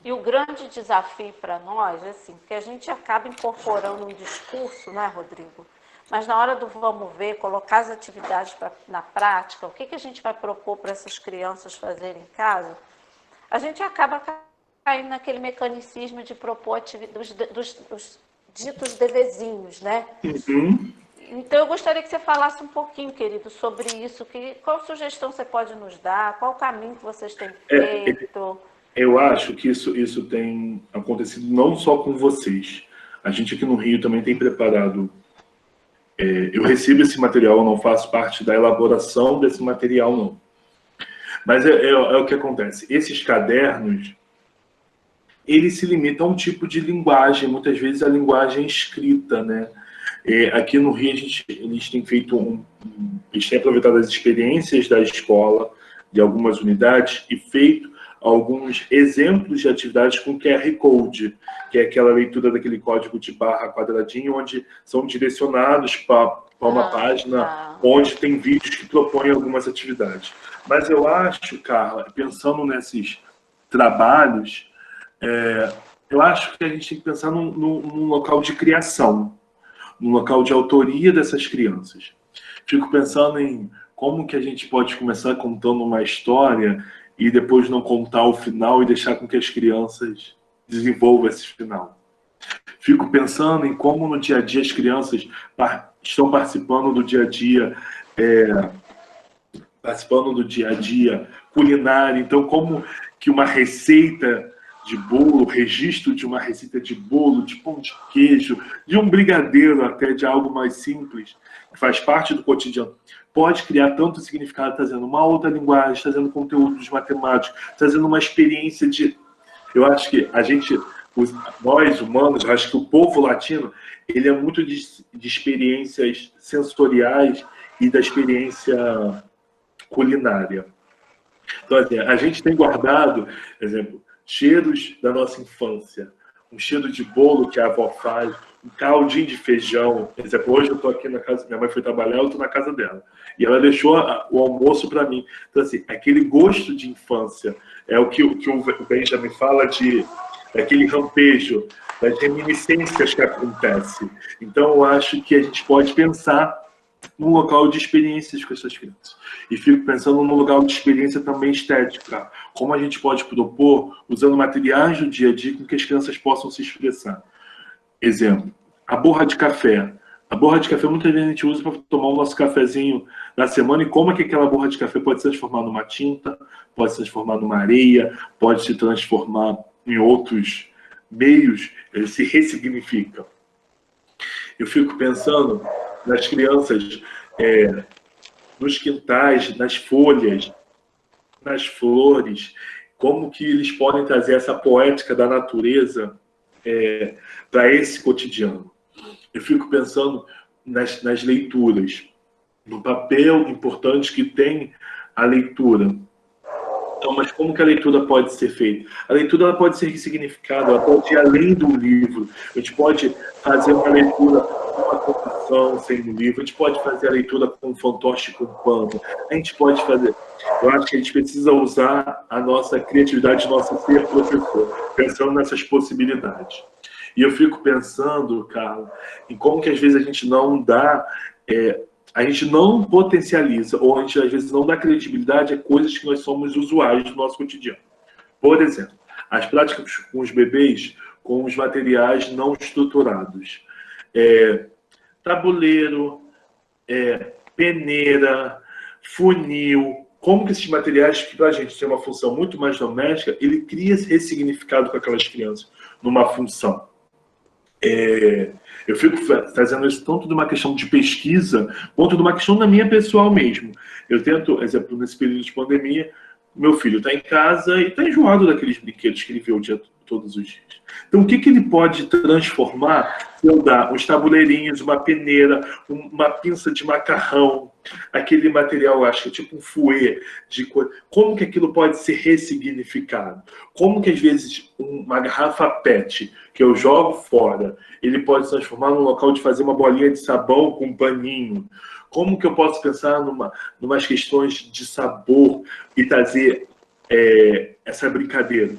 E o grande desafio para nós, assim, que a gente acaba incorporando um discurso, né, Rodrigo? Mas na hora do vamos ver, colocar as atividades na prática, o que a gente vai propor para essas crianças fazerem em casa, a gente acaba cair naquele mecanicismo de propor dos ditos deverzinhos, né? Uhum. Então, eu gostaria que você falasse um pouquinho, querido, sobre isso. Qual sugestão você pode nos dar? Qual o caminho que vocês têm feito? Eu acho que isso tem acontecido não só com vocês. A gente aqui no Rio também tem preparado. Eu recebo esse material, eu não faço parte da elaboração desse material, não. Mas é o que acontece. Esses cadernos, eles se limitam a um tipo de linguagem, muitas vezes a linguagem escrita, né? Aqui no Rio, eles têm feito eles têm aproveitado as experiências da escola, de algumas unidades, e feito alguns exemplos de atividades com QR Code, que é aquela leitura daquele código de barra quadradinho, onde são direcionados para uma página onde tem vídeos que propõem algumas atividades. Mas eu acho, Carla, pensando nesses trabalhos, eu acho que a gente tem que pensar num local de criação, num local de autoria dessas crianças. Fico pensando em como que a gente pode começar contando uma história e depois não contar o final e deixar com que as crianças desenvolvam esse final. Fico pensando em como no dia a dia as crianças estão participando do dia a dia culinário. Então, como que uma receita de bolo, registro de uma receita de bolo, de pão de queijo, de um brigadeiro até, de algo mais simples, que faz parte do cotidiano, pode criar tanto significado, trazendo uma outra linguagem, trazendo conteúdos matemáticos, trazendo uma experiência de... Eu acho que nós humanos, eu acho que o povo latino, ele é muito de experiências sensoriais e da experiência culinária. Então, assim, a gente tem guardado, por exemplo, cheiros da nossa infância. Um cheiro de bolo que a avó faz, um caldinho de feijão. Por exemplo, hoje eu estou aqui na casa, minha mãe foi trabalhar, eu estou na casa dela. E ela deixou o almoço para mim. Então, assim, aquele gosto de infância é o que o Benjamin fala daquele rampejo, das reminiscências que acontecem. Então, eu acho que a gente pode pensar num local de experiências com essas crianças. E fico pensando num local de experiência também estética. Como a gente pode propor, usando materiais do dia a dia, com que as crianças possam se expressar. Exemplo, a borra de café. A borra de café muitas vezes a gente usa para tomar o nosso cafezinho na semana, e como é que aquela borra de café pode se transformar numa tinta, pode se transformar numa areia, pode se transformar em outros meios, ele se ressignifica. Eu fico pensando nas crianças, nos quintais, nas folhas, nas flores, como que eles podem trazer essa poética da natureza para esse cotidiano. Eu fico pensando nas leituras, no papel importante que tem a leitura. Então, mas como que a leitura pode ser feita? A leitura ela pode ser ressignificada, ela pode ir além do livro. A gente pode fazer uma leitura com uma condução sem um livro, a gente pode fazer a leitura com um fantoche com pano, a gente pode fazer... Eu acho que a gente precisa usar a nossa criatividade, nosso ser professor, pensando nessas possibilidades. E eu fico pensando, Carla, em como que às vezes a gente não dá... a gente não potencializa, ou a gente às vezes não dá credibilidade a coisas que nós somos usuários do nosso cotidiano. Por exemplo, as práticas com os bebês, com os materiais não estruturados. Tabuleiro, peneira, funil. Como que esses materiais, que para a gente tem uma função muito mais doméstica, ele cria esse ressignificado com aquelas crianças numa função. Eu fico fazendo isso tanto de uma questão de pesquisa, quanto de uma questão da minha pessoal mesmo. Eu tento, por exemplo, nesse período de pandemia, meu filho está em casa e está enjoado daqueles brinquedos que ele vê o dia todos os dias. Então, o que ele pode transformar se eu dar uns tabuleirinhos, uma peneira, uma pinça de macarrão, aquele material, acho que é tipo um fouet, como que aquilo pode ser ressignificado? Como que, às vezes, uma garrafa PET, que eu jogo fora, ele pode se transformar num local de fazer uma bolinha de sabão com um paninho? Como que eu posso pensar numas questões de sabor e trazer essa brincadeira?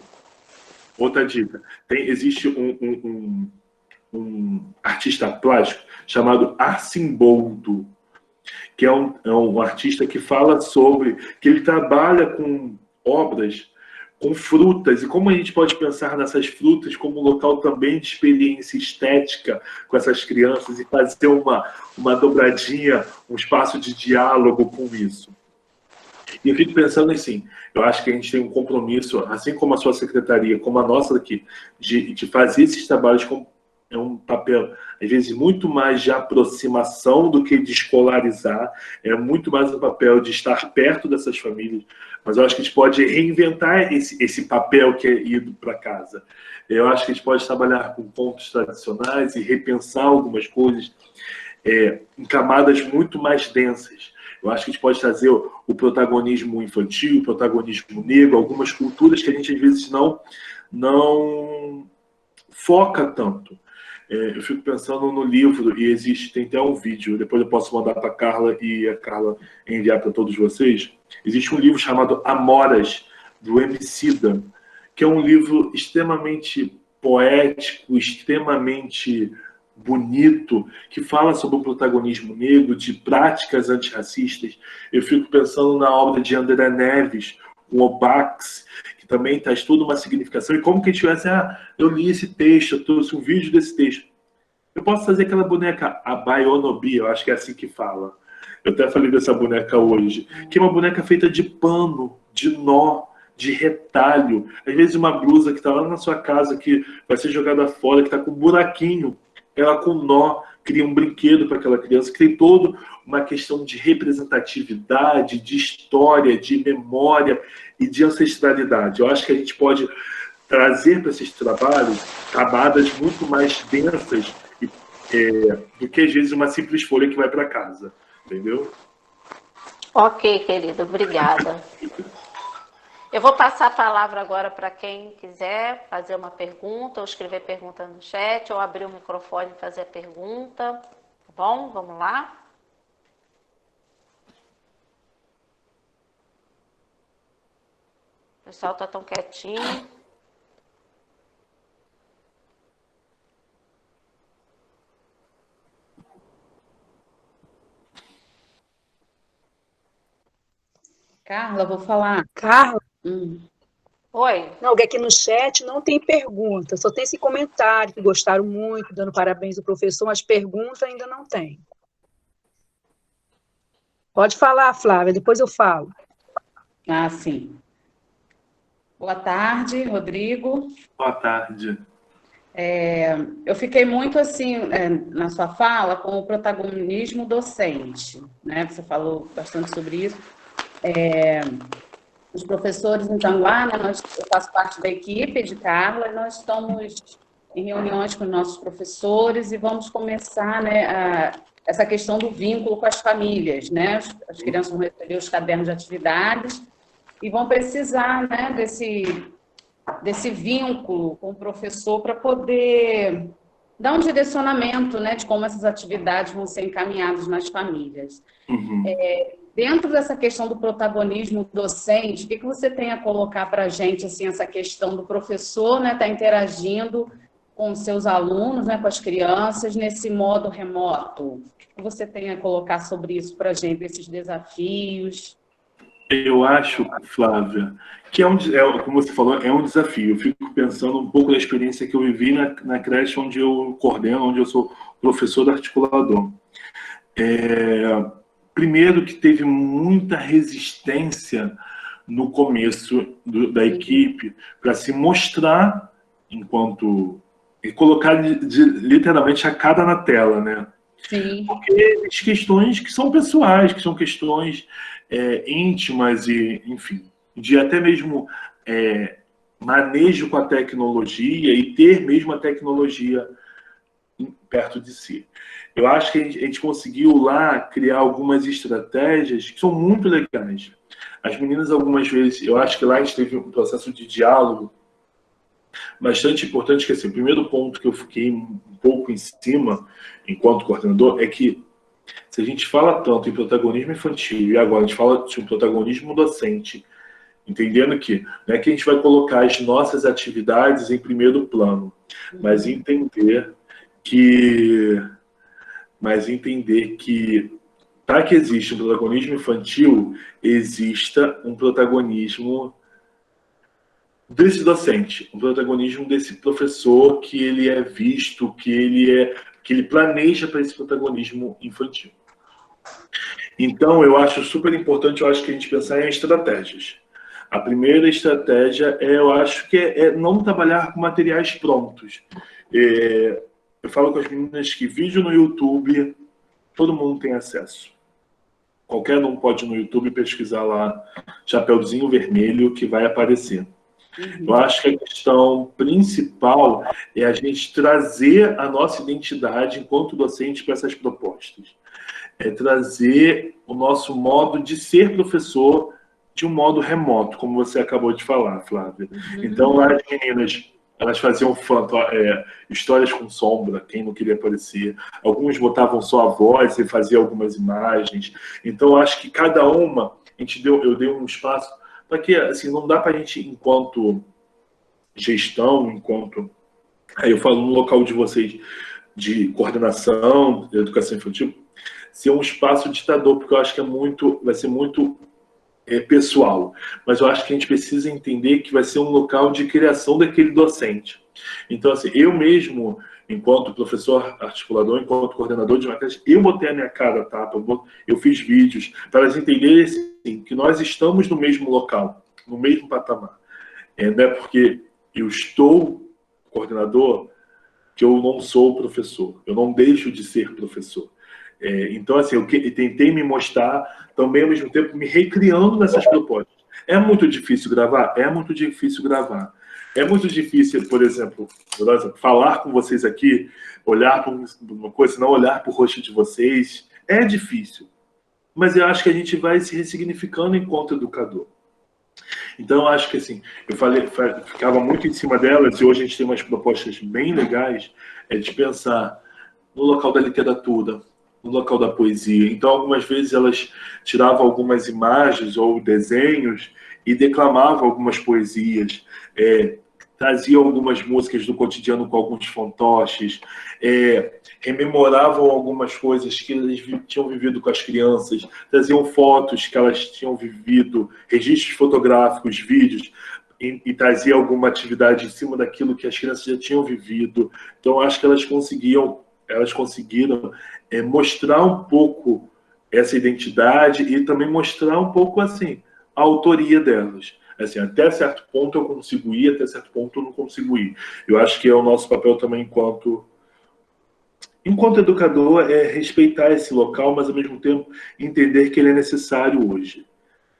Outra dica, existe um artista plástico chamado Arcimboldo, que é um artista que fala sobre, que ele trabalha com obras com frutas, e como a gente pode pensar nessas frutas como um local também de experiência estética com essas crianças e fazer uma dobradinha, um espaço de diálogo com isso. E eu fico pensando assim, eu acho que a gente tem um compromisso, assim como a sua secretaria, como a nossa aqui, de fazer esses trabalhos com é um papel, às vezes, muito mais de aproximação do que de escolarizar, é muito mais um papel de estar perto dessas famílias, mas eu acho que a gente pode reinventar esse papel que é ido para casa. Eu acho que a gente pode trabalhar com pontos tradicionais e repensar algumas coisas em camadas muito mais densas. Eu acho que a gente pode trazer o protagonismo infantil, o protagonismo negro, algumas culturas que a gente, às vezes, não foca tanto. Eu fico pensando no livro, e tem até um vídeo, depois eu posso mandar para a Carla e a Carla enviar para todos vocês. Existe um livro chamado Amoras, do Emicida, que é um livro extremamente poético, extremamente bonito, que fala sobre o protagonismo negro, de práticas antirracistas. Eu fico pensando na obra de André Neves, o Obax, também traz toda uma significação, e como que tivesse, eu li esse texto, eu trouxe um vídeo desse texto. Eu posso fazer aquela boneca, a Baionobi, eu acho que é assim que fala. Eu até falei dessa boneca hoje, que é uma boneca feita de pano, de nó, de retalho. Às vezes uma blusa que está lá na sua casa, que vai ser jogada fora, que está com um buraquinho, ela com nó, cria um brinquedo para aquela criança, que tem toda uma questão de representatividade, de história, de memória e de ancestralidade. Eu acho que a gente pode trazer para esses trabalhos camadas muito mais densas do que, às vezes, uma simples folha que vai para casa. Entendeu? Ok, querido, obrigada. Eu vou passar a palavra agora para quem quiser fazer uma pergunta, ou escrever pergunta no chat, ou abrir o microfone e fazer a pergunta. Tá bom? Vamos lá? O pessoal está tão quietinho. Carla, vou falar. Carla, Oi. não, aqui no chat não tem pergunta, só tem esse comentário que gostaram muito, dando parabéns ao professor, mas pergunta ainda não tem. Pode falar, Flávia, depois eu falo. Ah, sim. Boa tarde, Rodrigo. Boa tarde. Eu fiquei muito, assim, na sua fala, com o protagonismo docente, né? Você falou bastante sobre isso. Os professores, então, lá, né, eu faço parte da equipe de Carla, e nós estamos em reuniões com os nossos professores e vamos começar, né, essa questão do vínculo com as famílias, né? As crianças vão receber os cadernos de atividades e vão precisar, né, desse vínculo com o professor para poder dar um direcionamento, né, de como essas atividades vão ser encaminhadas nas famílias. Uhum. Dentro dessa questão do protagonismo docente, o que você tem a colocar para a gente, assim, essa questão do professor, né, tá interagindo com os seus alunos, né, com as crianças, nesse modo remoto? O que você tem a colocar sobre isso para a gente, esses desafios? Eu acho, Flávia, que como você falou, é um desafio. Eu fico pensando um pouco da experiência que eu vivi na creche onde eu coordeno, onde eu sou professor articulador. Primeiro que teve muita resistência no começo da equipe para se mostrar e colocar literalmente a cara na tela, né? Sim. Porque existem questões que são pessoais, que são questões íntimas e, enfim, de até mesmo manejo com a tecnologia e ter mesmo a tecnologia perto de si. Eu acho que a gente conseguiu lá criar algumas estratégias que são muito legais. As meninas, algumas vezes, eu acho que lá a gente teve um processo de diálogo bastante importante, que assim, o primeiro ponto que eu fiquei um pouco em cima, enquanto coordenador, é que se a gente fala tanto em protagonismo infantil e agora a gente fala de um protagonismo docente, entendendo que não é que a gente vai colocar as nossas atividades em primeiro plano, mas entender que para que exista um protagonismo infantil, exista um protagonismo desse docente, o protagonismo desse professor, que ele é visto, que ele planeja para esse protagonismo infantil. Então, eu acho super importante, eu acho que a gente pensar em estratégias. A primeira estratégia eu acho que é não trabalhar com materiais prontos. Eu falo com as meninas que vídeo no YouTube, todo mundo tem acesso. Qualquer um pode ir no YouTube pesquisar lá Chapeuzinho Vermelho, que vai aparecer. Eu acho que a questão principal é a gente trazer a nossa identidade enquanto docente para essas propostas. É trazer o nosso modo de ser professor de um modo remoto, como você acabou de falar, Flávia. Então, lá as meninas, elas faziam histórias com sombra, quem não queria aparecer. Alguns botavam só a voz e faziam algumas imagens. Então, acho que cada uma, eu dei um espaço para que, assim, não dá para a gente, enquanto gestão, aí eu falo no local de vocês, de coordenação, de educação infantil, ser um espaço ditador, porque eu acho que vai ser muito pessoal. Mas eu acho que a gente precisa entender que vai ser um local de criação daquele docente. Então, assim, eu mesmo, enquanto professor articulador, enquanto coordenador de uma creche, eu botei a minha cara, tá? Eu fiz vídeos para elas entenderem assim, que nós estamos no mesmo local, no mesmo patamar. Não é porque eu estou coordenador que eu não sou professor. Eu não deixo de ser professor. Então, assim, eu tentei me mostrar também, ao mesmo tempo, me recriando nessas propostas. É muito difícil gravar? É muito difícil gravar. É muito difícil, por exemplo, falar com vocês aqui, olhar para uma coisa, não olhar para o rosto de vocês. É difícil. Mas eu acho que a gente vai se ressignificando enquanto educador. Então, eu acho que, assim, ficava muito em cima delas, e hoje a gente tem umas propostas bem legais, de pensar no local da literatura, no local da poesia. Então, algumas vezes elas tiravam algumas imagens ou desenhos e declamavam algumas poesias, traziam algumas músicas do cotidiano com alguns fantoches, rememoravam algumas coisas que eles tinham vivido com as crianças, traziam fotos que elas tinham vivido, registros fotográficos, vídeos, e trazia alguma atividade em cima daquilo que as crianças já tinham vivido. Então, acho que elas conseguiram mostrar um pouco essa identidade e também mostrar um pouco, assim, a autoria delas. Assim, até certo ponto eu consigo ir, até certo ponto eu não consigo ir. Eu acho que é o nosso papel também enquanto educador, respeitar esse local, mas ao mesmo tempo entender que ele é necessário hoje.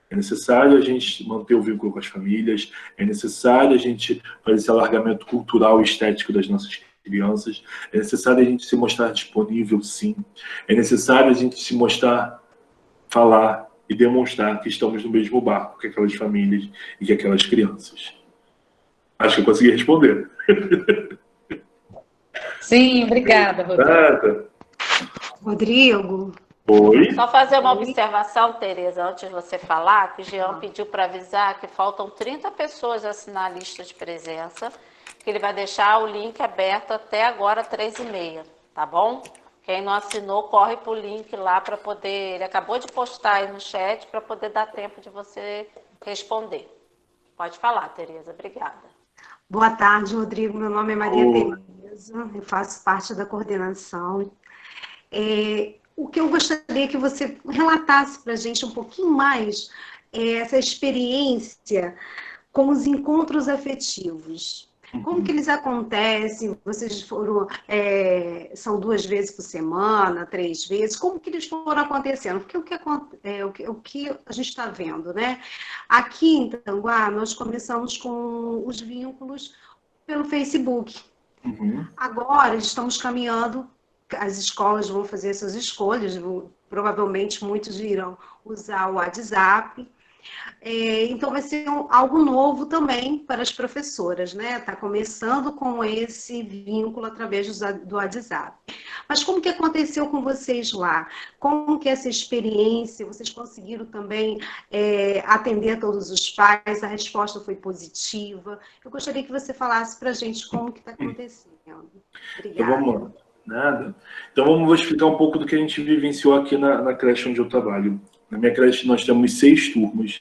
É necessário a gente manter o vínculo com as famílias, é necessário a gente fazer esse alargamento cultural e estético das nossas crianças, é necessário a gente se mostrar disponível, sim. É necessário a gente se mostrar, falar e demonstrar que estamos no mesmo barco que aquelas famílias e que aquelas crianças. Acho que eu consegui responder. Sim, obrigada, Rodrigo. Rodrigo. Oi? Só fazer uma observação, Tereza, antes de você falar, que o Jean pediu para avisar que faltam 30 pessoas a assinar a lista de presença, que ele vai deixar o link aberto até agora, 3h30, tá bom? Quem não assinou, corre para o link lá para poder... Ele acabou de postar aí no chat para poder dar tempo de você responder. Pode falar, Tereza. Obrigada. Boa tarde, Rodrigo. Meu nome é Maria Tereza, eu faço parte da coordenação. O que eu gostaria que você relatasse para a gente um pouquinho mais essa experiência com os encontros afetivos. Como que eles acontecem? Vocês são 2 vezes por semana, 3 vezes? Como que eles foram acontecendo? Porque o que a gente está vendo, né? Aqui em Tanguá, nós começamos com os vínculos pelo Facebook. Agora, estamos caminhando, as escolas vão fazer suas escolhas, provavelmente muitos irão usar o WhatsApp. Então, vai ser algo novo também para as professoras, né? Está começando com esse vínculo através do WhatsApp. Mas como que aconteceu com vocês lá? Como que essa experiência, vocês conseguiram também atender todos os pais? A resposta foi positiva? Eu gostaria que você falasse para a gente como que está acontecendo. Obrigada. Então, vamos lá. Nada. Então, vou explicar um pouco do que a gente vivenciou aqui na creche onde eu trabalho. Na minha creche, nós temos 6 turmas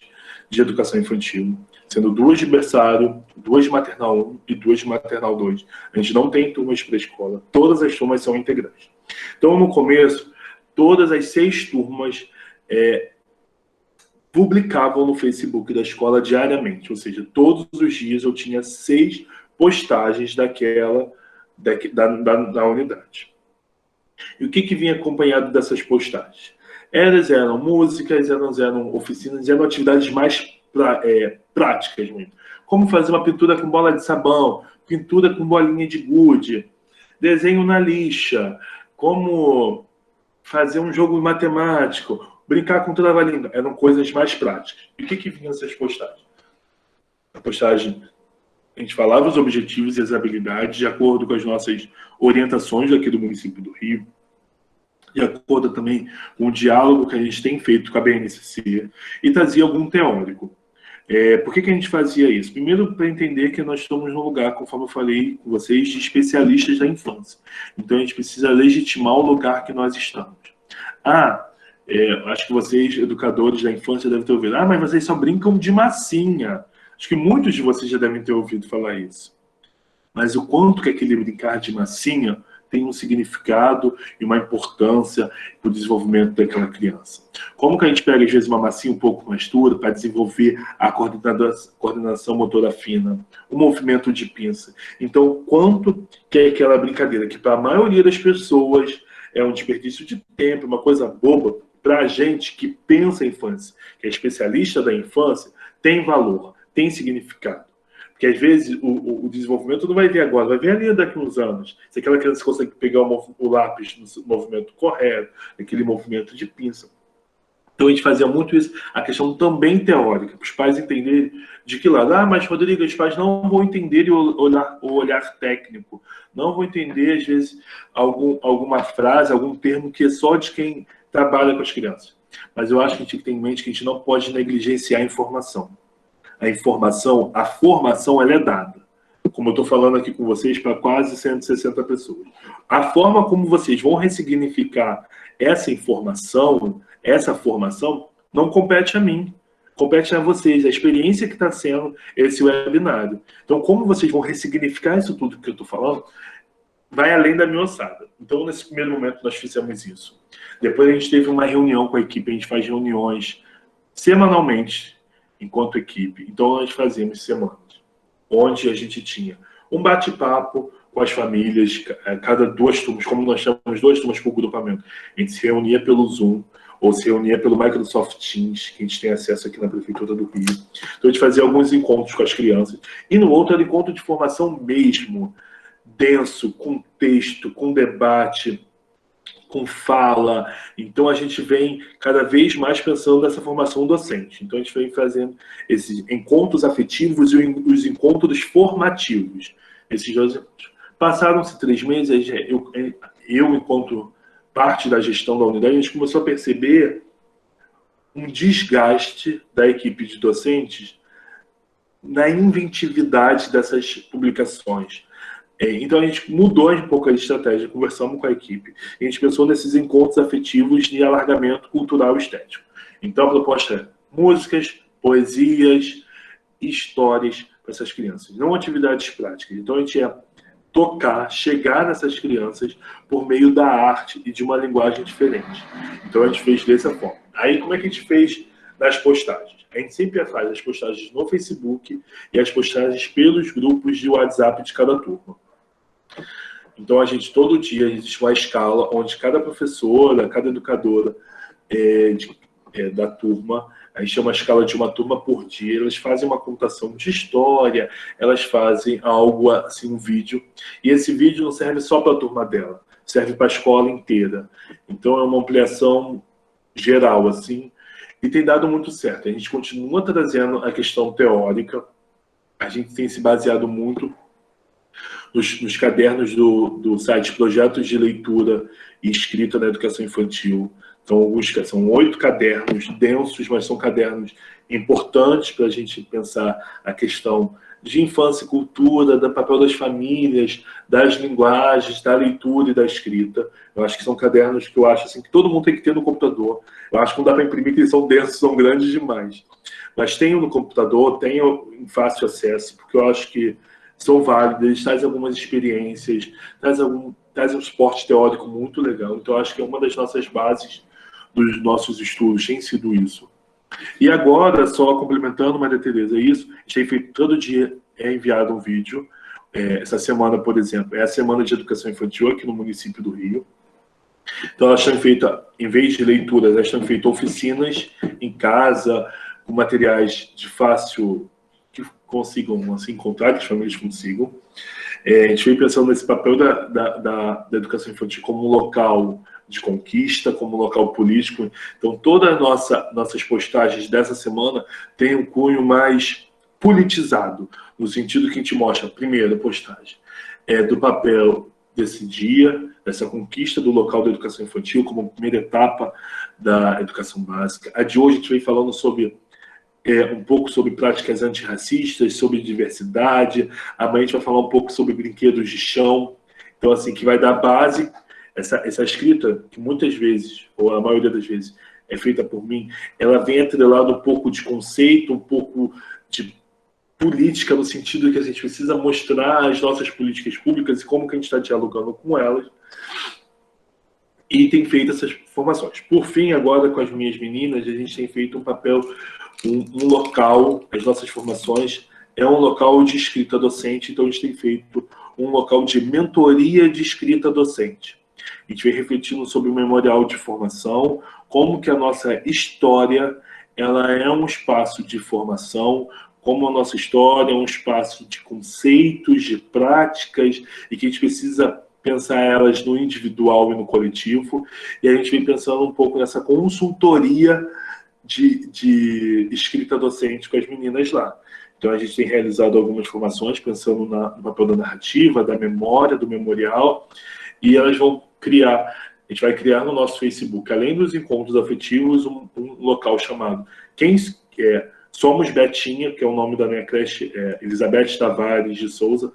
de educação infantil. sendo 2 de berçário, 2 de maternal 1 e 2 de maternal 2. A gente não tem turmas para escola, todas as turmas são integrais. Então, no começo, todas as 6 turmas publicavam no Facebook da escola diariamente, ou seja, todos os dias eu tinha 6 postagens da unidade. E o que vinha acompanhado dessas postagens? Elas eram músicas, elas eram oficinas, eram atividades mais práticas mesmo. Como fazer uma pintura com bola de sabão, pintura com bolinha de gude, desenho na lixa, como fazer um jogo matemático, brincar com trava-língua. Eram coisas mais práticas. E o que vinha nessas postagens? A postagem, a gente falava os objetivos e as habilidades de acordo com as nossas orientações aqui do município do Rio, de acordo também com o diálogo que a gente tem feito com a BNCC, e trazia algum teórico. Por que a gente fazia isso? Primeiro, para entender que nós estamos num lugar, conforme eu falei com vocês, de especialistas da infância. Então, a gente precisa legitimar o lugar que nós estamos. Acho que vocês, educadores da infância, devem ter ouvido. Mas vocês só brincam de massinha. Acho que muitos de vocês já devem ter ouvido falar isso. Mas o quanto que aquele brincar de massinha tem um significado e uma importância para o desenvolvimento daquela criança. Como que a gente pega, às vezes, uma massinha um pouco mais dura para desenvolver a coordenação motora fina, o movimento de pinça. Então, quanto que é aquela brincadeira que, para a maioria das pessoas, é um desperdício de tempo, uma coisa boba, para a gente que pensa a infância, que é especialista da infância, tem valor, tem significado. Porque, às vezes, o desenvolvimento não vai vir agora, vai vir ali daqui a uns anos. Se aquela criança consegue pegar o lápis no movimento correto, aquele movimento de pinça. Então, a gente fazia muito isso, a questão também teórica, para os pais entenderem de que lado. Mas, Rodrigo, os pais não vão entender o olhar técnico, não vão entender, às vezes, alguma frase, algum termo que é só de quem trabalha com as crianças. Mas eu acho que a gente tem que ter em mente que a gente não pode negligenciar a informação. A formação, ela é dada. Como eu estou falando aqui com vocês, para quase 160 pessoas. A forma como vocês vão ressignificar essa informação, essa formação, não compete a mim. Compete a vocês, a experiência que está sendo esse webinário. Então, como vocês vão ressignificar isso tudo que eu estou falando, vai além da minha ossada. Então, nesse primeiro momento, nós fizemos isso. Depois a gente teve uma reunião com a equipe, a gente faz reuniões semanalmente, enquanto equipe. Então, nós fazíamos semanas, onde a gente tinha um bate-papo com as famílias, cada 2 turmas, como nós chamamos 2 turmas por grupamento. A gente se reunia pelo Zoom, ou se reunia pelo Microsoft Teams, que a gente tem acesso aqui na Prefeitura do Rio. Então, a gente fazia alguns encontros com as crianças. E no outro era encontro de formação mesmo, denso, com texto, com debate, com fala. Então, a gente vem cada vez mais pensando nessa formação docente. Então, a gente vem fazendo esses encontros afetivos e os encontros formativos. Esses 2 encontros. Passaram-se 3 meses, eu, enquanto parte da gestão da unidade, a gente começou a perceber um desgaste da equipe de docentes na inventividade dessas publicações. Então, a gente mudou um pouco a estratégia, conversamos com a equipe, e a gente pensou nesses encontros afetivos de alargamento cultural e estético. Então, a proposta é músicas, poesias, histórias para essas crianças, não atividades práticas. Então, a gente ia tocar, chegar nessas crianças por meio da arte e de uma linguagem diferente. Então, a gente fez dessa forma. Aí, como é que a gente fez nas postagens? A gente sempre faz as postagens no Facebook e as postagens pelos grupos de WhatsApp de cada turma. Então, todo dia existe uma escala onde cada professora, cada educadora da turma, a gente chama a escala de uma turma por dia, elas fazem uma contação de história, elas fazem algo assim, um vídeo, e esse vídeo não serve só para a turma dela, serve para a escola inteira. Então, é uma ampliação geral, assim, e tem dado muito certo. A gente continua trazendo a questão teórica, a gente tem se baseado muito nos cadernos do site Projetos de Leitura e Escrita na Educação Infantil. Então, são 8 cadernos densos, mas são cadernos importantes para a gente pensar a questão de infância e cultura, do papel das famílias, das linguagens, da leitura e da escrita. Eu acho que são cadernos que eu acho assim, que todo mundo tem que ter no computador. Eu acho que não dá para imprimir, que eles são densos, são grandes demais. mas tenham no computador, tenham em fácil acesso, porque eu acho que são válidas, traz algumas experiências, traz um suporte teórico muito legal. Então, eu acho que é uma das nossas bases dos nossos estudos, tem sido isso. E agora, só complementando, Maria Tereza, isso, a gente tem feito todo dia, é enviado um vídeo. Essa semana, por exemplo, é a Semana de Educação Infantil aqui no município do Rio. Então, elas têm feito, em vez de leituras, elas têm feito oficinas em casa, com materiais de fácil, que consigam assim, encontrar, que as famílias consigam. A gente vem pensando nesse papel da educação infantil como um local de conquista, como um local político. Então, todas as nossas postagens dessa semana têm um cunho mais politizado, no sentido que a gente mostra, a primeira postagem, do papel desse dia, dessa conquista do local da educação infantil como primeira etapa da educação básica. A de hoje a gente vem falando sobre um pouco sobre práticas antirracistas, sobre diversidade. Amanhã a gente vai falar um pouco sobre brinquedos de chão. Então, assim, que vai dar base, essa escrita, que muitas vezes, ou a maioria das vezes, é feita por mim, ela vem atrelada um pouco de conceito, um pouco de política, no sentido que a gente precisa mostrar as nossas políticas públicas e como que a gente está dialogando com elas. E tem feito essas formações. Por fim, agora com as minhas meninas, a gente tem feito um papel, um local, as nossas formações, é um local de escrita docente, então a gente tem feito um local de mentoria de escrita docente. A gente vem refletindo sobre o memorial de formação, como que a nossa história, ela é um espaço de formação, como a nossa história é um espaço de conceitos, de práticas, e que a gente precisa pensar elas no individual e no coletivo. E a gente vem pensando um pouco nessa consultoria de escrita docente com as meninas lá. Então, a gente tem realizado algumas formações pensando no papel da narrativa, da memória, do memorial, e elas vão criar, a gente vai criar no nosso Facebook, além dos encontros afetivos, um local chamado Somos Betinha, que é o nome da minha creche, Elizabeth Tavares de Souza,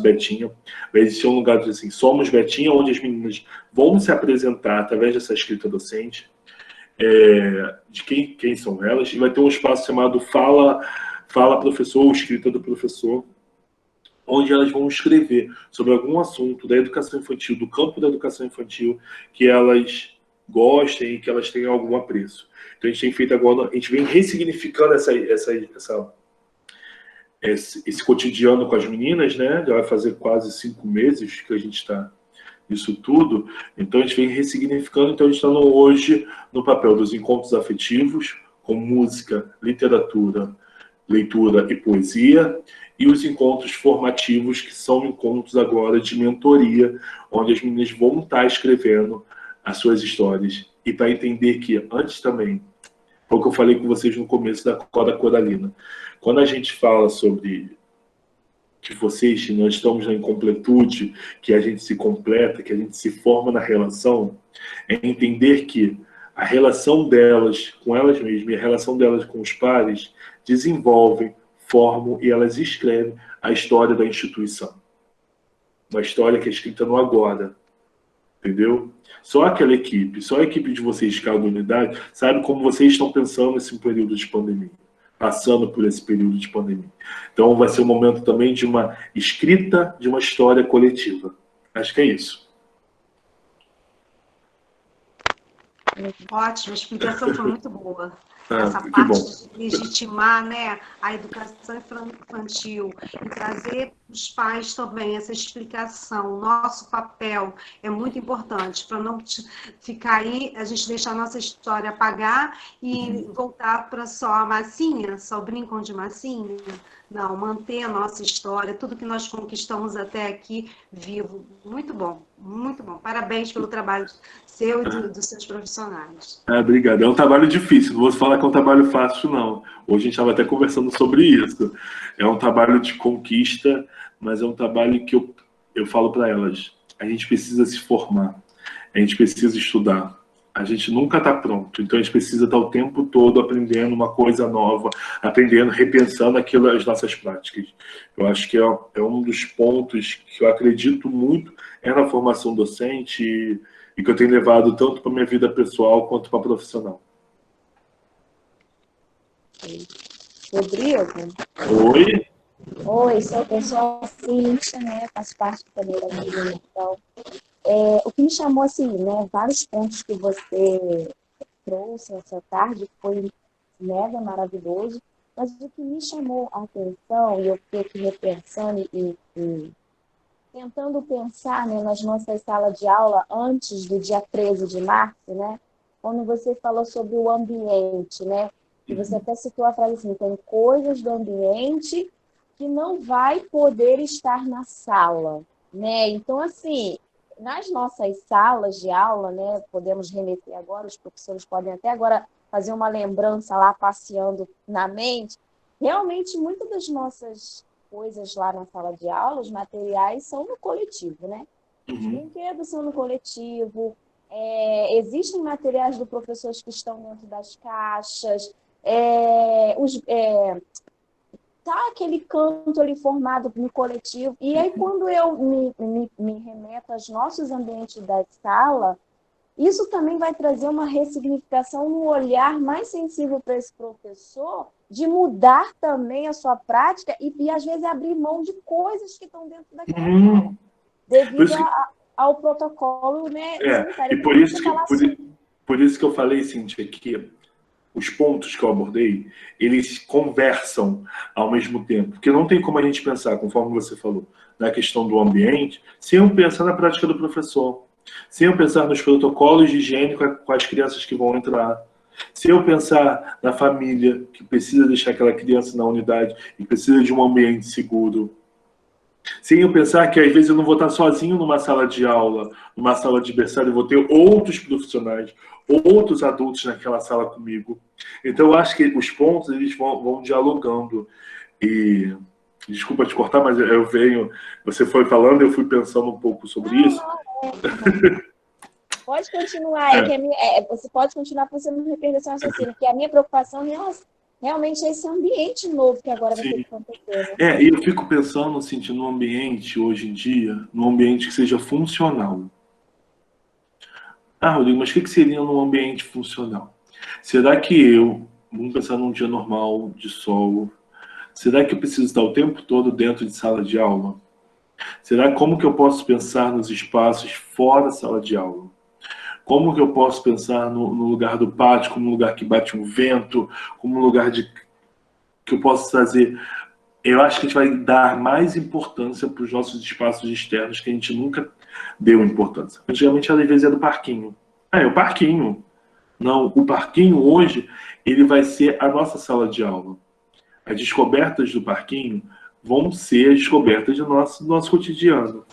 _Betinha. Vai existir um lugar assim, Somos Betinha, onde as meninas vão se apresentar através dessa escrita docente, de quem são elas, e vai ter um espaço chamado Fala Professor, ou Escrita do Professor, onde elas vão escrever sobre algum assunto da educação infantil, do campo da educação infantil, que elas gostem e que elas tenham algum apreço. Então, a gente tem feito agora, a gente vem ressignificando esse cotidiano com as meninas, né? Já vai fazer quase 5 meses que a gente está nisso tudo. Então, a gente vem ressignificando. Então, a gente está hoje no papel dos encontros afetivos, com música, literatura, leitura e poesia, e os encontros formativos, que são encontros agora de mentoria, onde as meninas vão estar escrevendo as suas histórias. E para entender que, antes também, foi o que eu falei com vocês no começo da Coda Coralina, quando a gente fala sobre que nós estamos na incompletude, que a gente se completa, que a gente se forma na relação, é entender que a relação delas com elas mesmas e a relação delas com os pares desenvolvem, formam e elas escrevem a história da instituição. Uma história que é escrita no agora. Entendeu? Só aquela equipe, só a equipe de vocês de cada unidade, sabe como vocês estão pensando nesse período de pandemia, passando por esse período de pandemia. Então vai ser um momento também de uma escrita de uma história coletiva. Acho que é isso. Ótimo, a explicação foi muito boa. Essa que parte bom. de legitimar, né, a educação infantil e trazer para os pais também essa explicação, nosso papel é muito importante, para não ficar aí, a gente deixar a nossa história apagar e voltar para só a massinha, só brincam de massinha. Não, manter a nossa história, tudo que nós conquistamos até aqui vivo. Muito bom, muito bom. Parabéns pelo trabalho seu e dos seus profissionais. Obrigado. É um trabalho difícil, não vou falar que é um trabalho fácil, não. Hoje a gente estava até conversando sobre isso. É um trabalho de conquista, mas é um trabalho que eu falo para elas. A gente precisa se formar, a gente precisa estudar. A gente nunca está pronto, então a gente precisa estar o tempo todo aprendendo uma coisa nova, aprendendo, repensando as nossas práticas. Eu acho que é um dos pontos que eu acredito muito na formação docente e que eu tenho levado tanto para a minha vida pessoal quanto para a profissional. Rodrigo. Oi? Oi, eu sou a Cíntia, né? Faço parte também da minha então. O que me chamou, assim, né? Vários pontos que você trouxe essa tarde foi mega maravilhoso, mas o que me chamou a atenção, e eu fiquei aqui repensando e tentando pensar, né, nas nossas salas de aula antes do dia 13 de março, né? Quando você falou sobre o ambiente, né? E você até citou a frase assim, tem coisas do ambiente que não vai poder estar na sala, né? Então, assim, nas nossas salas de aula, né, podemos remeter agora, os professores podem até agora fazer uma lembrança lá, passeando na mente, realmente muitas das nossas coisas lá na sala de aula, os materiais são no coletivo, né? Os brinquedos são no coletivo, existem materiais do professores que estão dentro das caixas, tá aquele canto ali formado no coletivo. E aí, quando eu me remeto aos nossos ambientes da sala, isso também vai trazer uma ressignificação no olhar mais sensível para esse professor, de mudar também a sua prática e às vezes, abrir mão de coisas que estão dentro daquela sala, devido ao protocolo, né, sanitário. E por isso que eu falei, Cíntia, que os pontos que eu abordei, eles conversam ao mesmo tempo. Porque não tem como a gente pensar, conforme você falou, na questão do ambiente, sem eu pensar na prática do professor, sem eu pensar nos protocolos de higiene com as crianças que vão entrar, se eu pensar na família que precisa deixar aquela criança na unidade e precisa de um ambiente seguro, sem eu pensar que às vezes eu não vou estar sozinho numa sala de aula, numa sala de berçário, eu vou ter outros profissionais, outros adultos naquela sala comigo. Então eu acho que os pontos eles vão dialogando. E desculpa te cortar, mas você foi falando, eu fui pensando um pouco sobre isso. Pode continuar, você pode continuar para você não me perder seu raciocínio, porque a minha preocupação realmente é esse ambiente novo que agora vai ter que acontecer. Né? E eu fico pensando, assim, no ambiente, hoje em dia, num ambiente que seja funcional. Rodrigo, mas o que seria num ambiente funcional? Será que vamos pensar num dia normal, de sol, será que eu preciso estar o tempo todo dentro de sala de aula? Como que eu posso pensar nos espaços fora da sala de aula? Como que eu posso pensar no lugar do pátio, como um lugar que bate um vento, como um lugar que eu posso trazer? Eu acho que a gente vai dar mais importância para os nossos espaços externos que a gente nunca deu importância. Antigamente, às vezes, era do parquinho. É o parquinho. Não, o parquinho hoje, ele vai ser a nossa sala de aula. As descobertas do parquinho vão ser as descobertas do nosso cotidiano.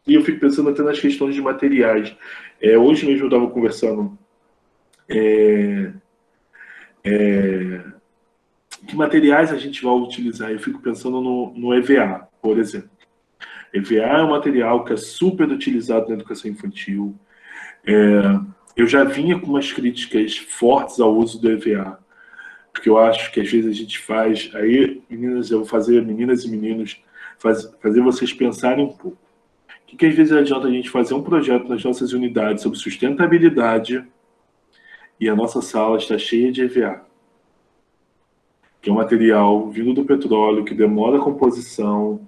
E eu fico pensando até nas questões de materiais. Hoje mesmo eu estava conversando que materiais a gente vai utilizar. Eu fico pensando no EVA, por exemplo. EVA é um material que é super utilizado na educação infantil. Eu já vinha com umas críticas fortes ao uso do EVA, porque eu acho que às vezes a gente faz... Aí, meninas, eu vou fazer, meninas e meninos, fazer vocês pensarem um pouco. O que às vezes adianta a gente fazer um projeto nas nossas unidades sobre sustentabilidade e a nossa sala está cheia de EVA, que é um material vindo do petróleo, que demora a composição,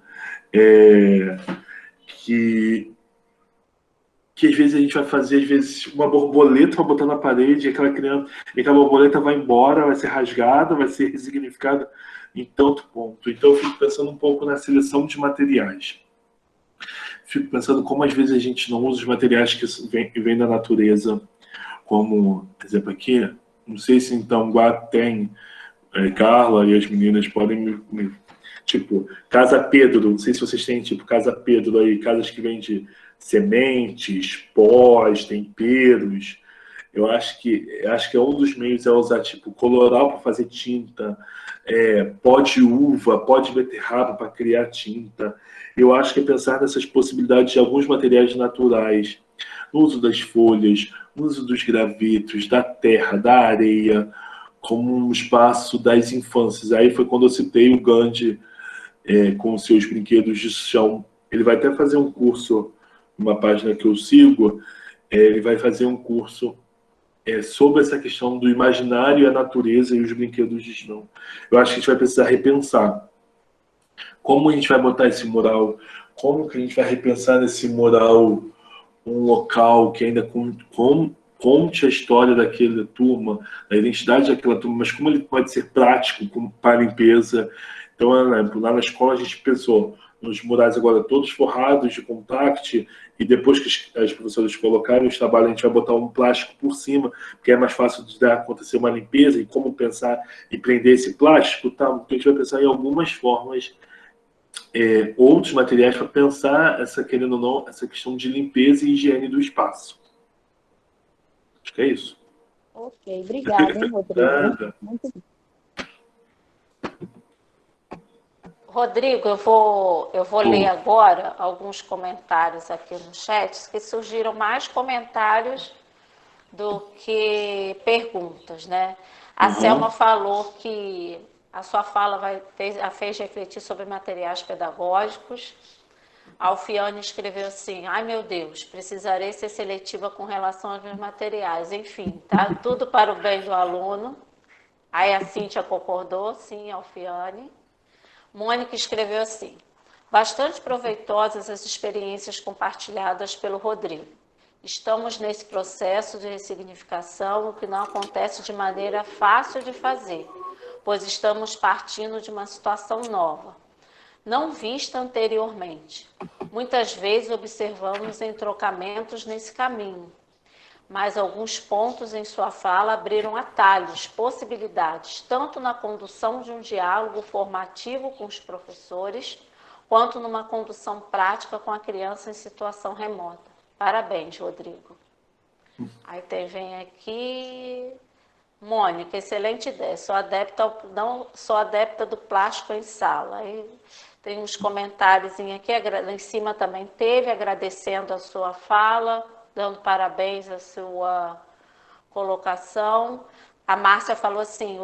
que às vezes a gente vai fazer uma borboleta para botar na parede, e aquela borboleta vai embora, vai ser rasgada, vai ser ressignificada em tanto ponto. Então eu fico pensando um pouco na seleção de materiais. Fico pensando como às vezes a gente não usa os materiais que vêm da natureza, como, por exemplo, aqui, não sei se em Tanguá tem, Carla e as meninas podem tipo, Casa Pedro, não sei se vocês têm tipo Casa Pedro aí, casas que vendem sementes, pós, temperos. Eu acho que é um dos meios usar tipo coloral para fazer tinta, pó de uva, pó de beterraba para criar tinta. Eu acho que é pensar nessas possibilidades de alguns materiais naturais, no uso das folhas, no uso dos gravetos, da terra, da areia, como um espaço das infâncias. Aí foi quando eu citei o Gandhi com os seus brinquedos de chão. Ele vai até fazer um curso, uma página que eu sigo, ele vai fazer um curso sobre essa questão do imaginário e a natureza e os brinquedos não. Eu acho que a gente vai precisar repensar como a gente vai botar esse mural, como que a gente vai repensar nesse mural um local que ainda conte a história daquela turma, a identidade daquela turma, mas como ele pode ser prático para a limpeza. Então, lá na escola a gente pensou nos murais agora todos forrados de contact, e depois que as professoras colocarem os trabalhos, a gente vai botar um plástico por cima, porque é mais fácil de acontecer uma limpeza, e como pensar e prender esse plástico, tá? Então a gente vai pensar em algumas formas, outros materiais para pensar querendo ou não, essa questão de limpeza e higiene do espaço. Acho que é isso. Ok, obrigada, hein, Rodrigo? Muito bem. Rodrigo, eu vou ler agora alguns comentários aqui no chat, que surgiram mais comentários do que perguntas, né? A Selma falou que a sua fala a fez refletir sobre materiais pedagógicos. A Alfiane escreveu assim: ai meu Deus, precisarei ser seletiva com relação aos meus materiais. Enfim, tá tudo para o bem do aluno. Aí a Cíntia concordou, sim, Alfiane. Mônica escreveu assim: bastante proveitosas as experiências compartilhadas pelo Rodrigo. Estamos nesse processo de ressignificação, o que não acontece de maneira fácil de fazer, pois estamos partindo de uma situação nova, não vista anteriormente. Muitas vezes observamos entrocamentos nesse caminho, mas alguns pontos em sua fala abriram atalhos, possibilidades, tanto na condução de um diálogo formativo com os professores, quanto numa condução prática com a criança em situação remota. Parabéns, Rodrigo. Aí vem aqui... Mônica, excelente ideia. Não sou adepta do plástico em sala. Aí tem uns comentários aqui, lá em cima também teve, agradecendo a sua fala, dando parabéns à sua colocação. A Márcia falou assim,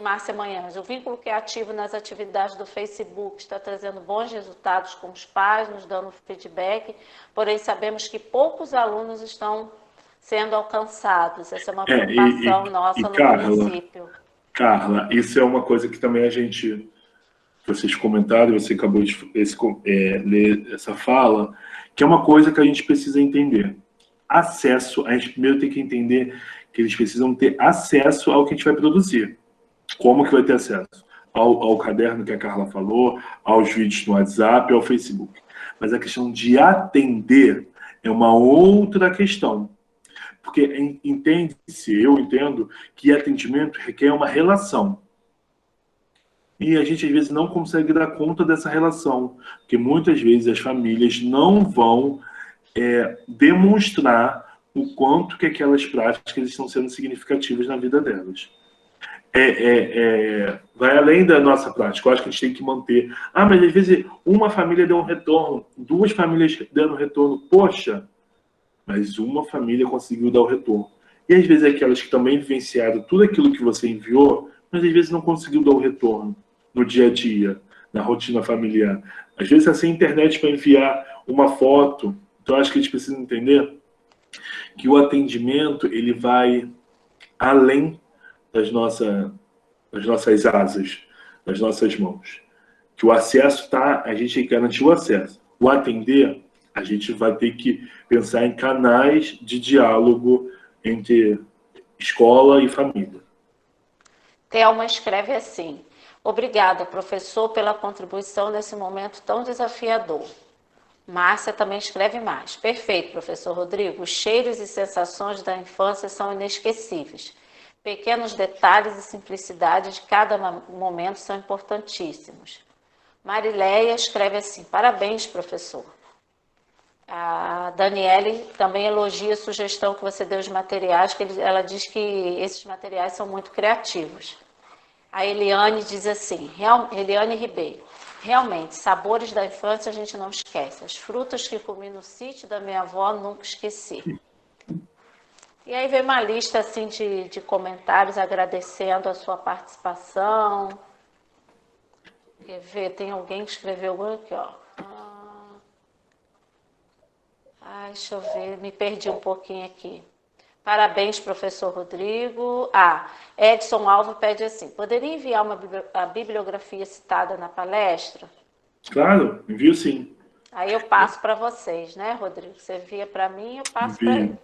Márcia Manhães, o vínculo que é ativo nas atividades do Facebook está trazendo bons resultados com os pais, nos dando feedback, porém sabemos que poucos alunos estão sendo alcançados. Essa é uma preocupação nossa no município. Carla, isso é uma coisa que também vocês comentaram, você acabou de ler essa fala, que é uma coisa que a gente precisa entender. Acesso, a gente primeiro tem que entender que eles precisam ter acesso ao que a gente vai produzir. Como que vai ter acesso? Ao caderno que a Carla falou, aos vídeos no WhatsApp, ao Facebook. Mas a questão de atender é uma outra questão. Porque eu entendo que atendimento requer uma relação. E a gente, às vezes, não consegue dar conta dessa relação. Porque muitas vezes as famílias não vão demonstrar o quanto que aquelas práticas estão sendo significativas na vida delas. Vai além da nossa prática. Eu acho que a gente tem que manter. Mas às vezes uma família deu um retorno, 2 famílias deram retorno. Poxa, mas uma família conseguiu dar o retorno. E às vezes aquelas que também vivenciaram tudo aquilo que você enviou, mas às vezes não conseguiu dar o retorno no dia a dia, na rotina familiar. Às vezes é sem internet para enviar uma foto. Então acho que a gente precisa entender que o atendimento ele vai além das nossas asas, das nossas mãos. Que o acesso a gente garantiu o acesso. O atender, a gente vai ter que pensar em canais de diálogo entre escola e família. Thelma escreve assim: obrigada, professor, pela contribuição nesse momento tão desafiador. Márcia também escreve mais. Perfeito, professor Rodrigo. Os cheiros e sensações da infância são inesquecíveis. Pequenos detalhes e simplicidade de cada momento são importantíssimos. Marileia escreve assim: parabéns, professor. A Daniele também elogia a sugestão que você deu de materiais, que ela diz que esses materiais são muito criativos. A Eliane diz assim, Eliane Ribeiro: realmente, sabores da infância a gente não esquece. As frutas que comi no sítio da minha avó nunca esqueci. E aí vem uma lista assim, de comentários agradecendo a sua participação. Quer ver? Tem alguém que escreveu aqui, ó. Deixa eu ver, me perdi um pouquinho aqui. Parabéns, professor Rodrigo. Edson Alvo pede assim, poderia enviar a bibliografia citada na palestra? Claro, envio sim. Aí eu passo para vocês, né, Rodrigo? Você envia para mim, eu passo para ele.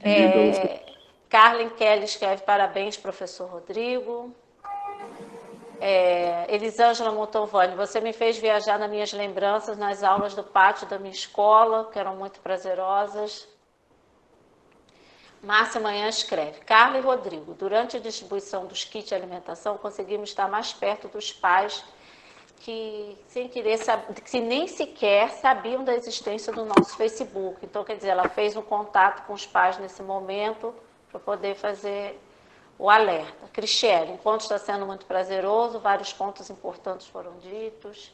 Envio para você. Carlin Kelly escreve, parabéns, professor Rodrigo. Elisângela Montovani, você me fez viajar nas minhas lembranças nas aulas do pátio da minha escola, que eram muito prazerosas. Márcia Manhã escreve, Carla e Rodrigo, durante a distribuição dos kits de alimentação, conseguimos estar mais perto dos pais que, sem querer, que nem sequer sabiam da existência do nosso Facebook. Então, quer dizer, ela fez um contato com os pais nesse momento para poder fazer o alerta. Cristiane, enquanto está sendo muito prazeroso, vários pontos importantes foram ditos.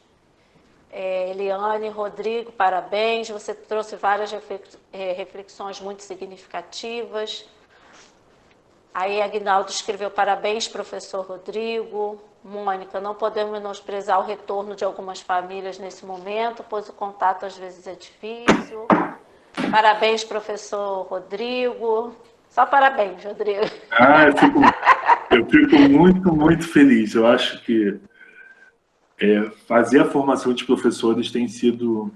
Eliane, Rodrigo, parabéns, você trouxe várias reflexões muito significativas. Aí Aguinaldo escreveu, parabéns, professor Rodrigo. Mônica, não podemos menosprezar o retorno de algumas famílias nesse momento, pois o contato às vezes é difícil. Parabéns, professor Rodrigo. Só parabéns, Rodrigo. Eu fico muito, muito feliz. Eu acho que fazer a formação de professores tem sido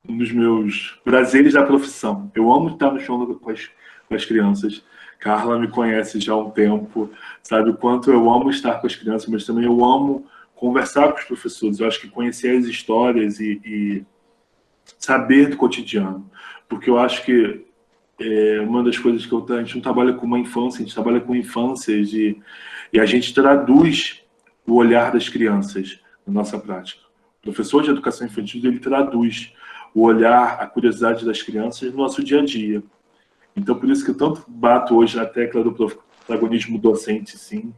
um dos meus prazeres da profissão. Eu amo estar no chão com as crianças. Carla me conhece já há um tempo, sabe o quanto eu amo estar com as crianças, mas também eu amo conversar com os professores. Eu acho que conhecer as histórias e saber do cotidiano. Porque eu acho que uma das coisas que a gente não trabalha com uma infância, a gente trabalha com infâncias e a gente traduz o olhar das crianças na nossa prática. O professor de educação infantil, ele traduz o olhar, a curiosidade das crianças no nosso dia a dia. Então, por isso que eu tanto bato hoje na tecla do protagonismo docente, sim,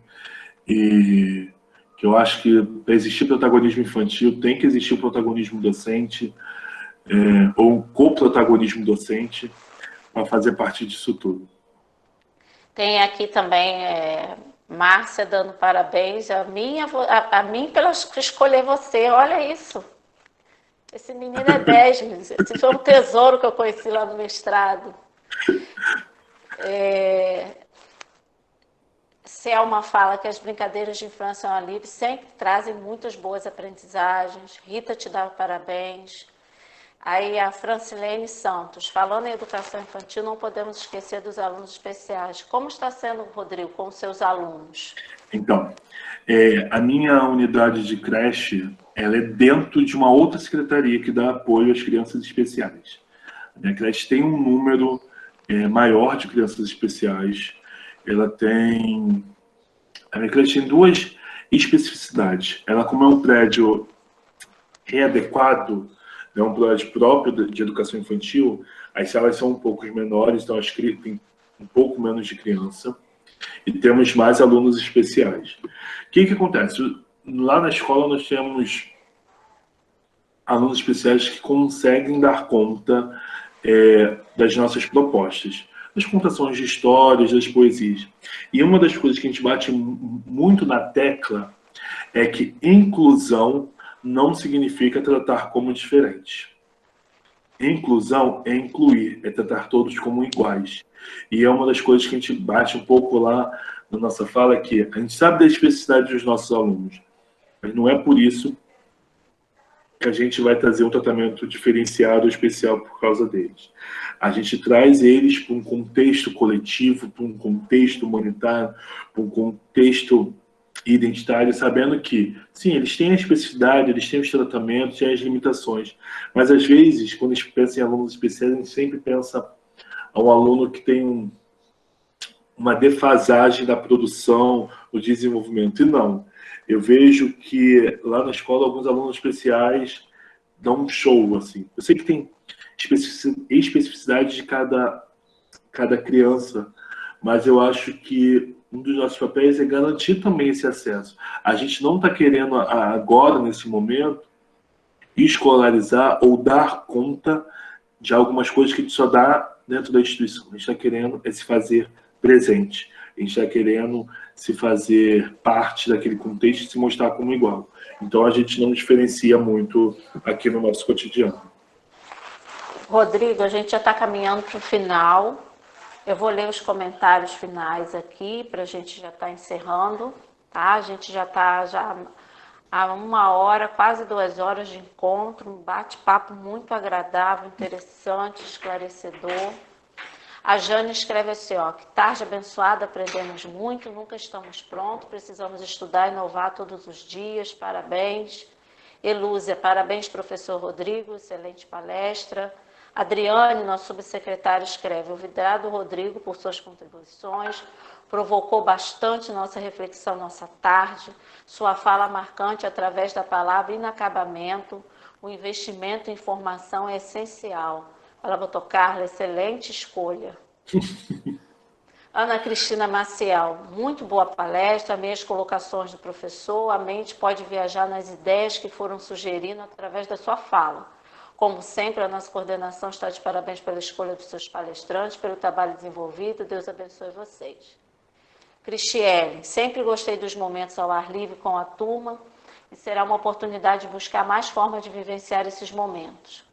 e que eu acho que para existir protagonismo infantil tem que existir o protagonismo docente, ou coprotagonismo docente, para fazer parte disso tudo. Tem aqui também Márcia dando parabéns a mim pela escolher você. Olha isso. Esse menino é 10, esse foi um tesouro que eu conheci lá no mestrado. Selma fala que as brincadeiras de infância ao livre sempre trazem muitas boas aprendizagens. Rita te dá parabéns. Aí a Francilene Santos, falando em educação infantil, não podemos esquecer dos alunos especiais. Como está sendo, Rodrigo, com os seus alunos? Então, a minha unidade de creche, ela é dentro de uma outra secretaria que dá apoio às crianças especiais. A minha creche tem um número maior de crianças especiais. A minha creche tem duas especificidades. Ela, como é um prédio readequado, é um prédio próprio de educação infantil, as salas são um pouco menores, então acho que tem um pouco menos de criança, e temos mais alunos especiais. O que acontece? Lá na escola nós temos alunos especiais que conseguem dar conta das nossas propostas, das contações de histórias, das poesias. E uma das coisas que a gente bate muito na tecla é que inclusão não significa tratar como diferente. Inclusão é incluir, é tratar todos como iguais. E é uma das coisas que a gente bate um pouco lá na nossa fala, que a gente sabe da especificidade dos nossos alunos, mas não é por isso que a gente vai trazer um tratamento diferenciado, especial por causa deles. A gente traz eles para um contexto coletivo, para um contexto humanitário, para um contexto identitário, sabendo que, sim, eles têm a especificidade, eles têm os tratamentos, têm as limitações, mas às vezes, quando a gente pensa em alunos especiais, a gente sempre pensa a um aluno que tem uma defasagem da produção, do desenvolvimento, e não. Eu vejo que lá na escola alguns alunos especiais dão um show, assim. Eu sei que tem especificidade de cada criança, mas eu acho que um dos nossos papéis é garantir também esse acesso. A gente não está querendo agora, nesse momento, escolarizar ou dar conta de algumas coisas que a gente só dá dentro da instituição. A gente está querendo se fazer presente. A gente está querendo se fazer parte daquele contexto e se mostrar como igual. Então, a gente não diferencia muito aqui no nosso cotidiano. Rodrigo, a gente já está caminhando para o final. Eu vou ler os comentários finais aqui, para a gente já estar encerrando, tá? A gente já está há 1 hora, quase 2 horas de encontro, um bate-papo muito agradável, interessante, esclarecedor. A Jane escreve assim, ó, que tarde abençoada, aprendemos muito, nunca estamos prontos, precisamos estudar e inovar todos os dias, parabéns. Elúzia, parabéns, professor Rodrigo, excelente palestra. Adriane, nosso subsecretário, escreve, obrigado, Rodrigo, por suas contribuições, provocou bastante nossa reflexão, nossa tarde, sua fala marcante através da palavra inacabamento, o investimento em formação é essencial. Ela botou, Carla, excelente escolha. Ana Cristina Maciel, muito boa palestra, amei as colocações do professor, a mente pode viajar nas ideias que foram sugerindo através da sua fala. Como sempre, a nossa coordenação está de parabéns pela escolha dos seus palestrantes, pelo trabalho desenvolvido, Deus abençoe vocês. Cristiele, sempre gostei dos momentos ao ar livre com a turma e será uma oportunidade de buscar mais formas de vivenciar esses momentos.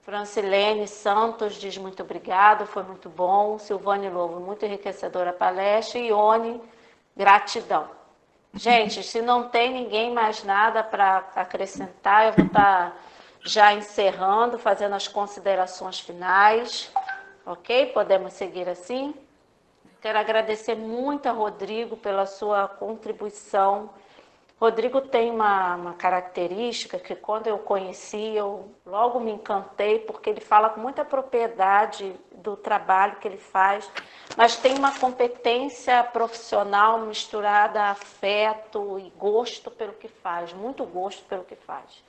Francilene Santos diz muito obrigado, foi muito bom. Silvane Lobo, muito enriquecedora a palestra. E Ione, gratidão. Gente, se não tem ninguém mais nada para acrescentar, eu vou estar já encerrando, fazendo as considerações finais. Ok? Podemos seguir assim? Quero agradecer muito a Rodrigo pela sua contribuição. Rodrigo tem uma característica que quando eu conheci, eu logo me encantei, porque ele fala com muita propriedade do trabalho que ele faz, mas tem uma competência profissional misturada a afeto e gosto pelo que faz, muito gosto pelo que faz.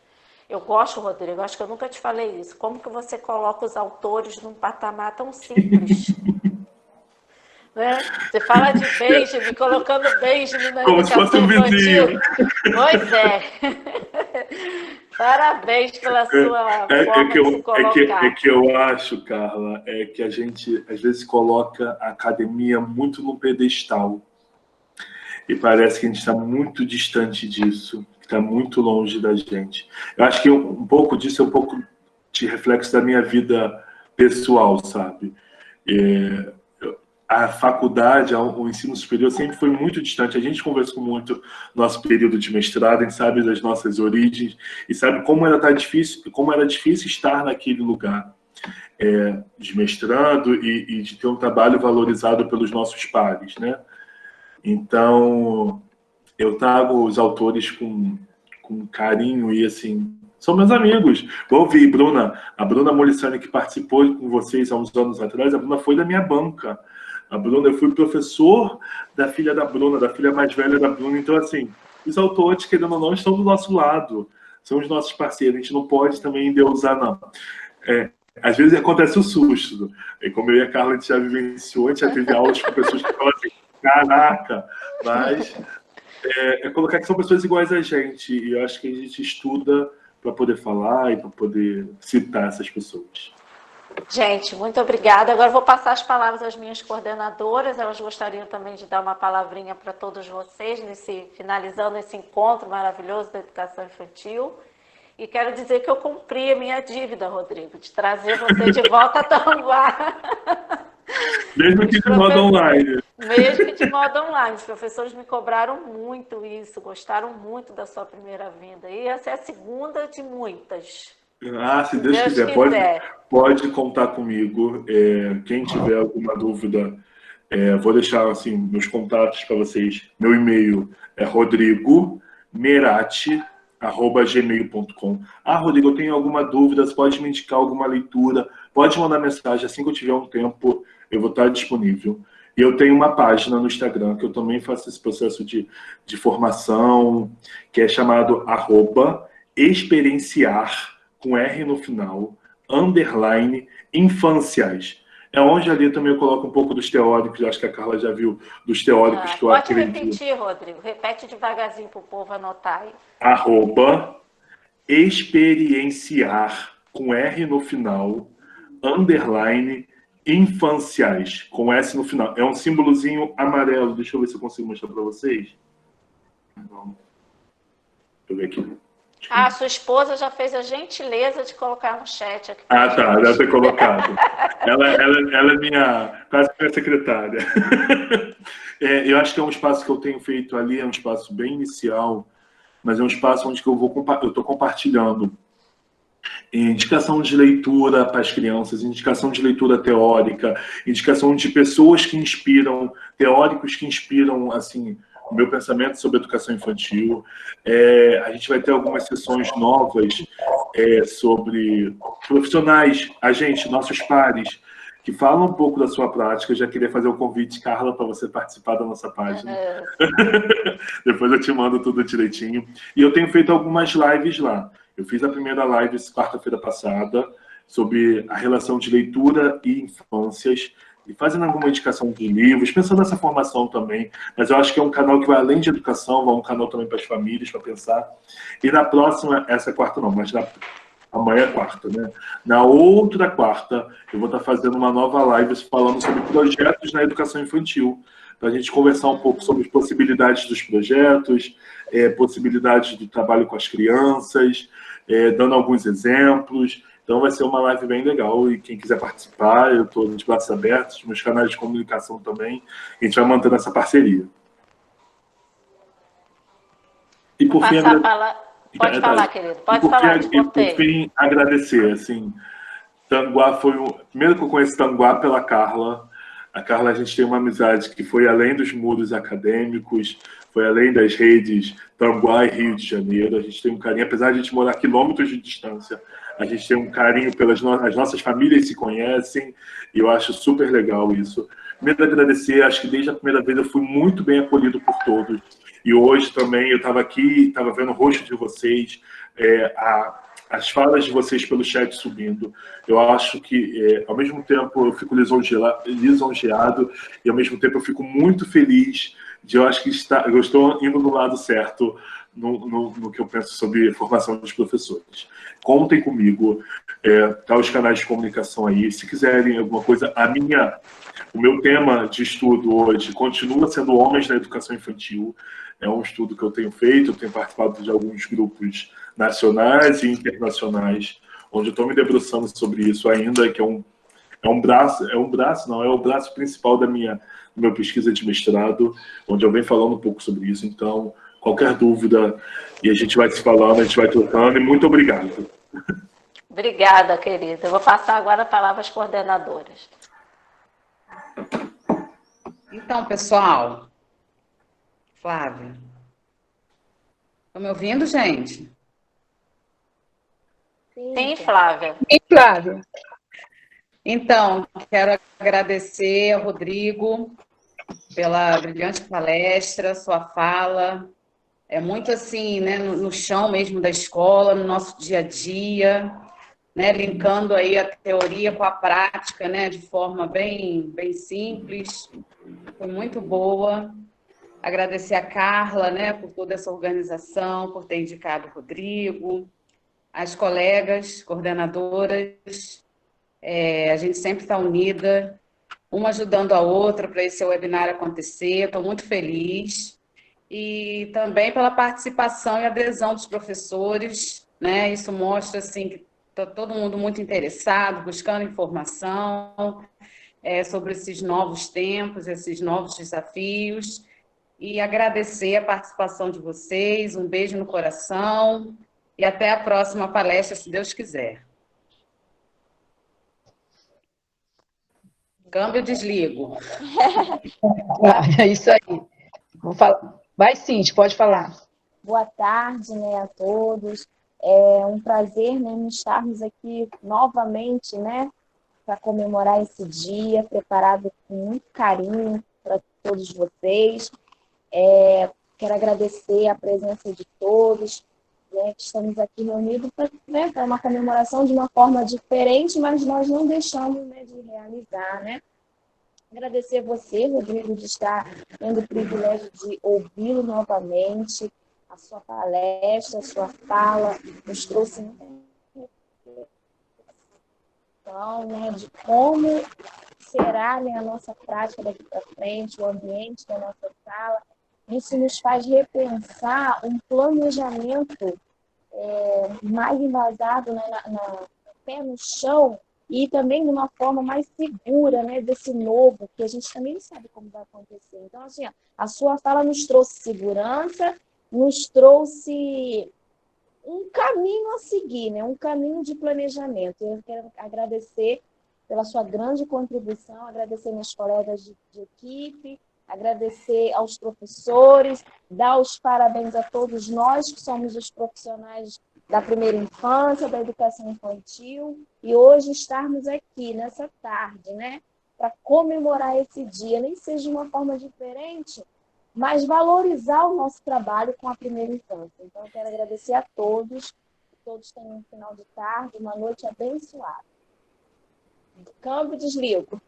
Eu gosto, Rodrigo, acho que eu nunca te falei isso, como que você coloca os autores num patamar tão simples? Né? Você fala de Benjamin, colocando Benjamin na Como se fosse educação um infantil. vizinho. Pois é. Parabéns pela sua forma de se colocar. É que eu acho, Carla, é que a gente às vezes coloca a academia muito no pedestal. E parece que a gente está muito distante disso, está muito longe da gente. Eu acho que um pouco disso é um pouco de reflexo da minha vida pessoal, sabe? A faculdade, o ensino superior sempre foi muito distante. A gente conversou muito no nosso período de mestrado, a gente sabe das nossas origens e sabe como era difícil estar naquele lugar de mestrado e de ter um trabalho valorizado pelos nossos pares, né? Então, eu trago os autores com carinho e, assim, são meus amigos. Vou ouvir, Bruna. A Bruna Molissani, que participou com vocês há uns anos atrás, a Bruna foi da minha banca. A Bruna, eu fui professor da filha da Bruna, da filha mais velha da Bruna. Então, assim, os autores, querendo ou não, estão do nosso lado. São os nossos parceiros. A gente não pode também endeusar, não. Às vezes acontece o susto. E como eu e a Carla, a gente já vivenciou, a gente já teve aulas com pessoas que falam assim, caraca, mas colocar que são pessoas iguais a gente. E eu acho que a gente estuda para poder falar e para poder citar essas pessoas. Gente, muito obrigada. Agora eu vou passar as palavras às minhas coordenadoras. Elas gostariam também de dar uma palavrinha para todos vocês, finalizando esse encontro maravilhoso da educação infantil. E quero dizer que eu cumpri a minha dívida, Rodrigo, de trazer você de volta a Tanguá. Mesmo que de modo online. Mesmo que de modo online. Os professores me cobraram muito isso, gostaram muito da sua primeira vinda. E essa é a segunda de muitas. Ah, se Deus quiser. Pode contar comigo. Quem tiver alguma dúvida, vou deixar assim, meus contatos para vocês. Meu e-mail é rodrigomerati@gmail.com. Rodrigo, eu tenho alguma dúvida, você pode me indicar alguma leitura, pode mandar mensagem, assim que eu tiver um tempo, eu vou estar disponível. E eu tenho uma página no Instagram, que eu também faço esse processo de formação, que é chamado @experienciar, com R no final, _infanciais. É onde ali também eu coloco um pouco dos teóricos, acho que a Carla já viu, dos teóricos que eu acredito. Pode repetir, Rodrigo, repete devagarzinho para o povo anotar aí. @experienciar, com R no final, _infanciais, com S no final. É um símbolozinho amarelo, deixa eu ver se eu consigo mostrar para vocês. Deixa eu ver aqui. Ah, sua esposa já fez a gentileza de colocar no chat aqui. Ah, tá, deve ter colocado. Ela é quase minha secretária. Eu acho que é um espaço que eu tenho feito ali, é um espaço bem inicial, mas é um espaço onde eu estou compartilhando indicação de leitura para as crianças, indicação de leitura teórica, indicação de pessoas que inspiram, teóricos que inspiram, assim, o meu pensamento sobre educação infantil. A gente vai ter algumas sessões novas sobre profissionais, nossos pares, que falam um pouco da sua prática. Eu já queria fazer o convite, Carla, para você participar da nossa página. Depois eu te mando tudo direitinho. E eu tenho feito algumas lives lá. Eu fiz a primeira live quarta-feira passada sobre a relação de leitura e infâncias, e fazendo alguma indicação de livros, pensando nessa formação também. Mas eu acho que é um canal que vai além de educação, é um canal também para as famílias, para pensar. E na próxima, essa quarta não, mas amanhã é quarta, né? Na outra quarta, eu vou estar fazendo uma nova live falando sobre projetos na educação infantil, para a gente conversar um pouco sobre as possibilidades dos projetos, possibilidades do trabalho com as crianças, dando alguns exemplos. Então vai ser uma live bem legal, e quem quiser participar, eu estou de braços abertos, meus canais de comunicação também, a gente vai mantendo essa parceria. E por fim, pode falar, querido, pode falar, e por fim, agradecer, assim, Tanguá foi primeiro que eu conheço Tanguá pela Carla. A Carla, a gente tem uma amizade que foi além dos muros acadêmicos, foi além das redes Tanguá e Rio de Janeiro. A gente tem um carinho, apesar de a gente morar a quilômetros de distância, a gente tem um carinho pelas as nossas famílias se conhecem, e eu acho super legal isso. Primeiro, agradecer, acho que desde a primeira vez eu fui muito bem acolhido por todos. E hoje também eu estava aqui, estava vendo o rosto de vocês, as falas de vocês pelo chat subindo. Eu acho que, ao mesmo tempo, eu fico lisonjeado e, ao mesmo tempo, eu fico muito feliz de eu acho que eu estou indo no lado certo no que eu penso sobre formação dos professores. Contem comigo, tá os canais de comunicação aí. Se quiserem alguma coisa, o meu tema de estudo hoje continua sendo Homens na Educação Infantil. É um estudo que eu tenho feito, eu tenho participado de alguns grupos nacionais e internacionais, onde eu estou me debruçando sobre isso ainda, que é o braço principal da minha pesquisa de mestrado, onde eu venho falando um pouco sobre isso. Então, qualquer dúvida, e a gente vai se falando, a gente vai trocando, e muito obrigado. Obrigada, querida. Eu vou passar agora a palavra às coordenadoras. Então, pessoal, Flávia, estão me ouvindo, gente? Sim, Flávia. Sim, Flávia. Então, quero agradecer ao Rodrigo pela brilhante palestra, sua fala. É muito assim, né, no chão mesmo da escola, no nosso dia a dia, né, linkando aí a teoria com a prática, né, de forma bem simples. Foi muito boa. Agradecer a Carla, né, por toda essa organização, por ter indicado o Rodrigo, as colegas, coordenadoras. A gente sempre está unida, uma ajudando a outra para esse webinar acontecer. Estou muito feliz. E também pela participação e adesão dos professores, né? Isso mostra assim, que está todo mundo muito interessado, buscando informação sobre esses novos tempos, esses novos desafios. E agradecer a participação de vocês, um beijo no coração e até a próxima palestra, se Deus quiser. Câmbio, desligo. É isso aí. Vou falar. Vai, Cintia, pode falar. Boa tarde, né, a todos. É um prazer, né, estarmos aqui novamente, né, para comemorar esse dia, preparado com muito carinho para todos vocês. Quero agradecer a presença de todos, né, que estamos aqui reunidos para uma comemoração de uma forma diferente, mas nós não deixamos, né, de realizar, né? Agradecer a você, Rodrigo, de estar tendo o privilégio de ouvi-lo novamente. A sua palestra, a sua fala nos trouxe muita reflexão, né, de como será, né, a nossa prática daqui para frente, o ambiente da nossa sala. Isso nos faz repensar um planejamento mais embasado, né, pé no chão, e também de uma forma mais segura, né, desse novo, que a gente também não sabe como vai acontecer. Então, assim, a sua fala nos trouxe segurança, nos trouxe um caminho a seguir, né, um caminho de planejamento. Eu quero agradecer pela sua grande contribuição, agradecer meus colegas de equipe, agradecer aos professores, dar os parabéns a todos nós que somos os profissionais da primeira infância, da educação infantil, e hoje estarmos aqui nessa tarde, né, para comemorar esse dia, nem seja de uma forma diferente, mas valorizar o nosso trabalho com a primeira infância. Então, eu quero agradecer a todos, que todos tenham um final de tarde, uma noite abençoada. Câmbio, desligo.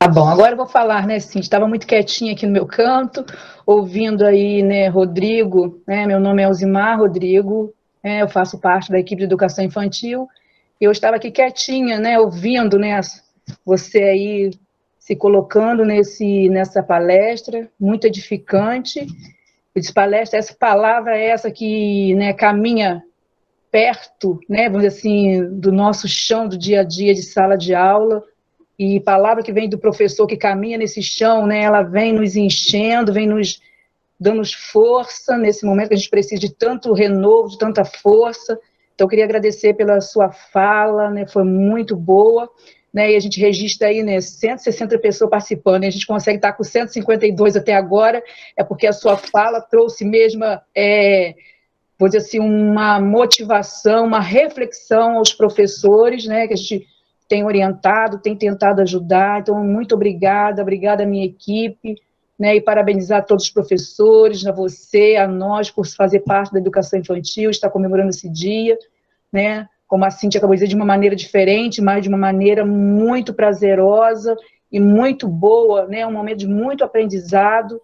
Tá bom, agora eu vou falar, né, assim, estava muito quietinha aqui no meu canto, ouvindo aí, né, Rodrigo, né, meu nome é Elzimar Rodrigo, eu faço parte da equipe de educação infantil, e eu estava aqui quietinha, né, ouvindo, né, você aí se colocando nessa palestra, muito edificante. Eu disse, palestra, essa palavra é essa que, né, caminha perto, né, vamos dizer assim, do nosso chão do dia a dia de sala de aula, e palavra que vem do professor que caminha nesse chão, né, ela vem nos enchendo, vem nos dando força nesse momento que a gente precisa de tanto renovo, de tanta força. Então, eu queria agradecer pela sua fala, né, foi muito boa, né, e a gente registra aí, né, 160 pessoas participando, e a gente consegue estar com 152 até agora, é porque a sua fala trouxe mesmo, vou dizer assim, uma motivação, uma reflexão aos professores, né, que a gente tem orientado, tem tentado ajudar. Então, muito obrigada à minha equipe, né, e parabenizar a todos os professores, a você, a nós, por fazer parte da educação infantil, estar comemorando esse dia, né, como a Cíntia acabou de dizer, de uma maneira diferente, mas de uma maneira muito prazerosa e muito boa, né, um momento de muito aprendizado,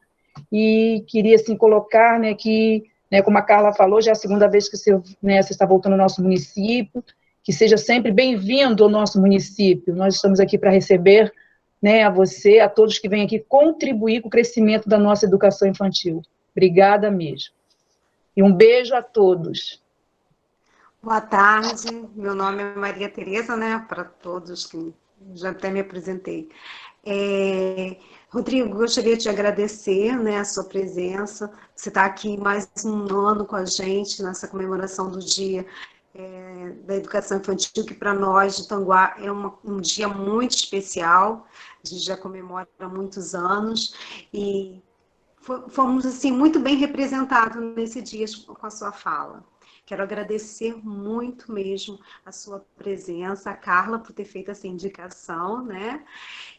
e queria, assim, colocar, né, que, né, como a Carla falou, já é a segunda vez que você está voltando ao nosso município, que seja sempre bem-vindo ao nosso município. Nós estamos aqui para receber, né, a você, a todos que vêm aqui contribuir com o crescimento da nossa educação infantil. Obrigada mesmo. E um beijo a todos. Boa tarde, meu nome é Maria Tereza, né, para todos que já até me apresentei. Rodrigo, gostaria de te agradecer, né, a sua presença, você está aqui mais um ano com a gente nessa comemoração do Dia da Educação Infantil, que para nós de Tanguá é um dia muito especial, a gente já comemora há muitos anos, e fomos assim, muito bem representados nesse dia com a sua fala. Quero agradecer muito mesmo a sua presença, a Carla, por ter feito essa indicação, né?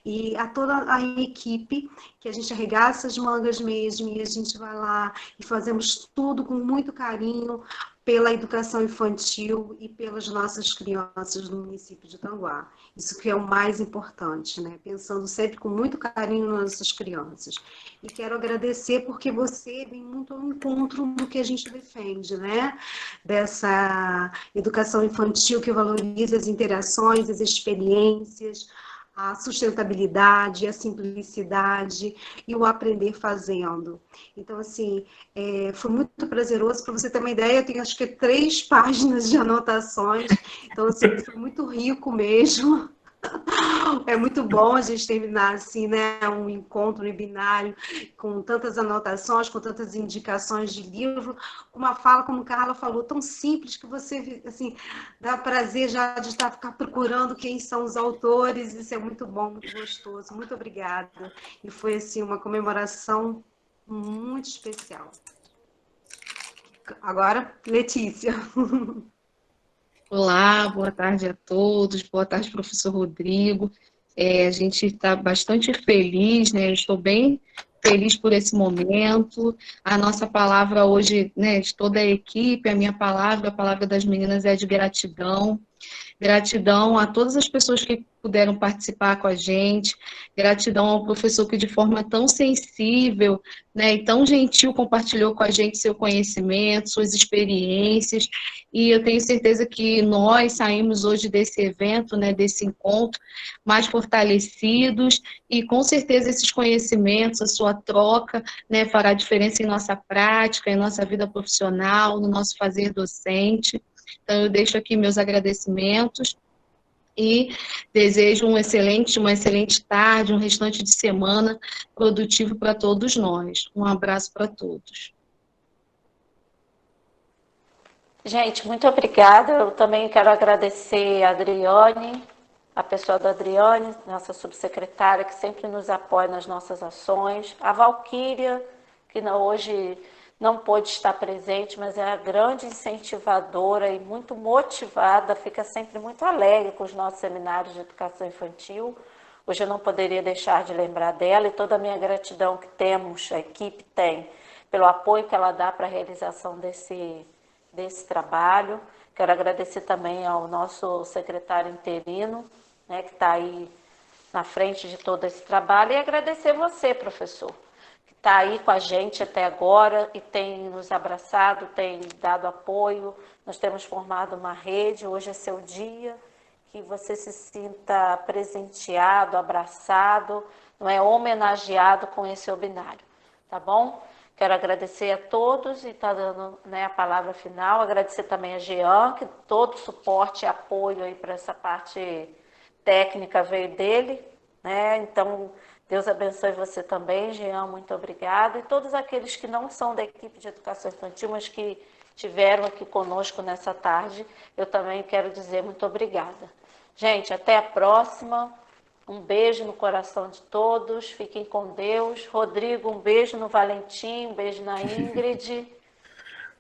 E a toda a equipe, que a gente arregaça as mangas mesmo, e a gente vai lá e fazemos tudo com muito carinho pela educação infantil e pelas nossas crianças no município de Tanguá. Isso que é o mais importante, né? Pensando sempre com muito carinho nas nossas crianças. E quero agradecer porque você vem muito ao encontro do que a gente defende, né? Dessa educação infantil que valoriza as interações, as experiências, a sustentabilidade, a simplicidade e o aprender fazendo. Então, assim, foi muito prazeroso. Para você ter uma ideia, eu tenho acho que 3 páginas de anotações. Então, assim, foi muito rico mesmo. É muito bom a gente terminar assim, né, um encontro webinário com tantas anotações, com tantas indicações de livro, com uma fala, como a Carla falou, tão simples que você, assim, dá prazer já de ficar procurando quem são os autores. Isso é muito bom, muito gostoso. Muito obrigada. E foi, assim, uma comemoração muito especial. Agora, Letícia. Olá, boa tarde a todos, boa tarde, professor Rodrigo. A gente está bastante feliz, né? Eu estou bem feliz por esse momento. A nossa palavra hoje, né, de toda a equipe, a minha palavra, a palavra das meninas é de gratidão. Gratidão a todas as pessoas que puderam participar com a gente, gratidão ao professor que de forma tão sensível, né, e tão gentil compartilhou com a gente seu conhecimento, suas experiências, e eu tenho certeza que nós saímos hoje desse evento, né, desse encontro, mais fortalecidos, e com certeza esses conhecimentos, a sua troca, né, fará diferença em nossa prática, em nossa vida profissional, no nosso fazer docente. Então, eu deixo aqui meus agradecimentos e desejo uma excelente tarde, um restante de semana produtivo para todos nós. Um abraço para todos. Gente, muito obrigada. Eu também quero agradecer a Adriane, a pessoa da Adriane, nossa subsecretária, que sempre nos apoia nas nossas ações. A Valquíria, que hoje não pôde estar presente, mas é a grande incentivadora e muito motivada, fica sempre muito alegre com os nossos seminários de educação infantil. Hoje eu não poderia deixar de lembrar dela e toda a minha gratidão que temos, a equipe tem, pelo apoio que ela dá para a realização desse trabalho. Quero agradecer também ao nosso secretário interino, né, que está aí na frente de todo esse trabalho, e agradecer você, professor, que está aí com a gente até agora e tem nos abraçado, tem dado apoio. Nós temos formado uma rede, hoje é seu dia, que você se sinta presenteado, abraçado, não é, homenageado com esse webinário, tá bom? Quero agradecer a todos e está dando, né, a palavra final. Agradecer também a Jean, que todo o suporte e apoio aí para essa parte técnica veio dele, né? Então, Deus abençoe você também, Jean, muito obrigada. E todos aqueles que não são da equipe de educação infantil, mas que estiveram aqui conosco nessa tarde, eu também quero dizer muito obrigada. Gente, até a próxima. Um beijo no coração de todos, fiquem com Deus. Rodrigo, um beijo no Valentim, um beijo na Ingrid.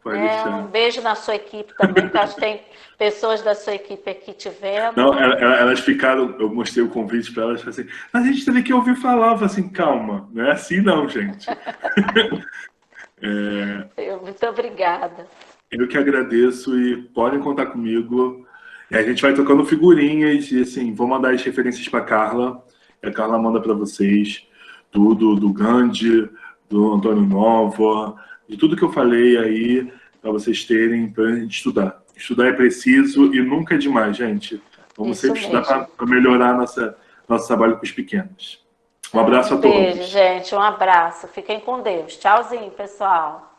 Um beijo na sua equipe também, que acho que tem pessoas da sua equipe aqui te vendo. Não, elas ficaram, eu mostrei o convite para elas, assim, mas a gente teve que ouvir falar, eu falei assim, calma, não é assim não, gente. Muito obrigada. Eu que agradeço e podem contar comigo. E a gente vai tocando figurinhas e, assim, vou mandar as referências para a Carla. E a Carla manda para vocês tudo, do Gandhi, do Antônio Nova, de tudo que eu falei aí, para vocês terem, para a gente estudar. Estudar é preciso e nunca é demais, gente. Vamos sempre estudar para melhorar nosso trabalho com os pequenos. Um abraço a todos. Beijo, gente. Um abraço. Fiquem com Deus. Tchauzinho, pessoal.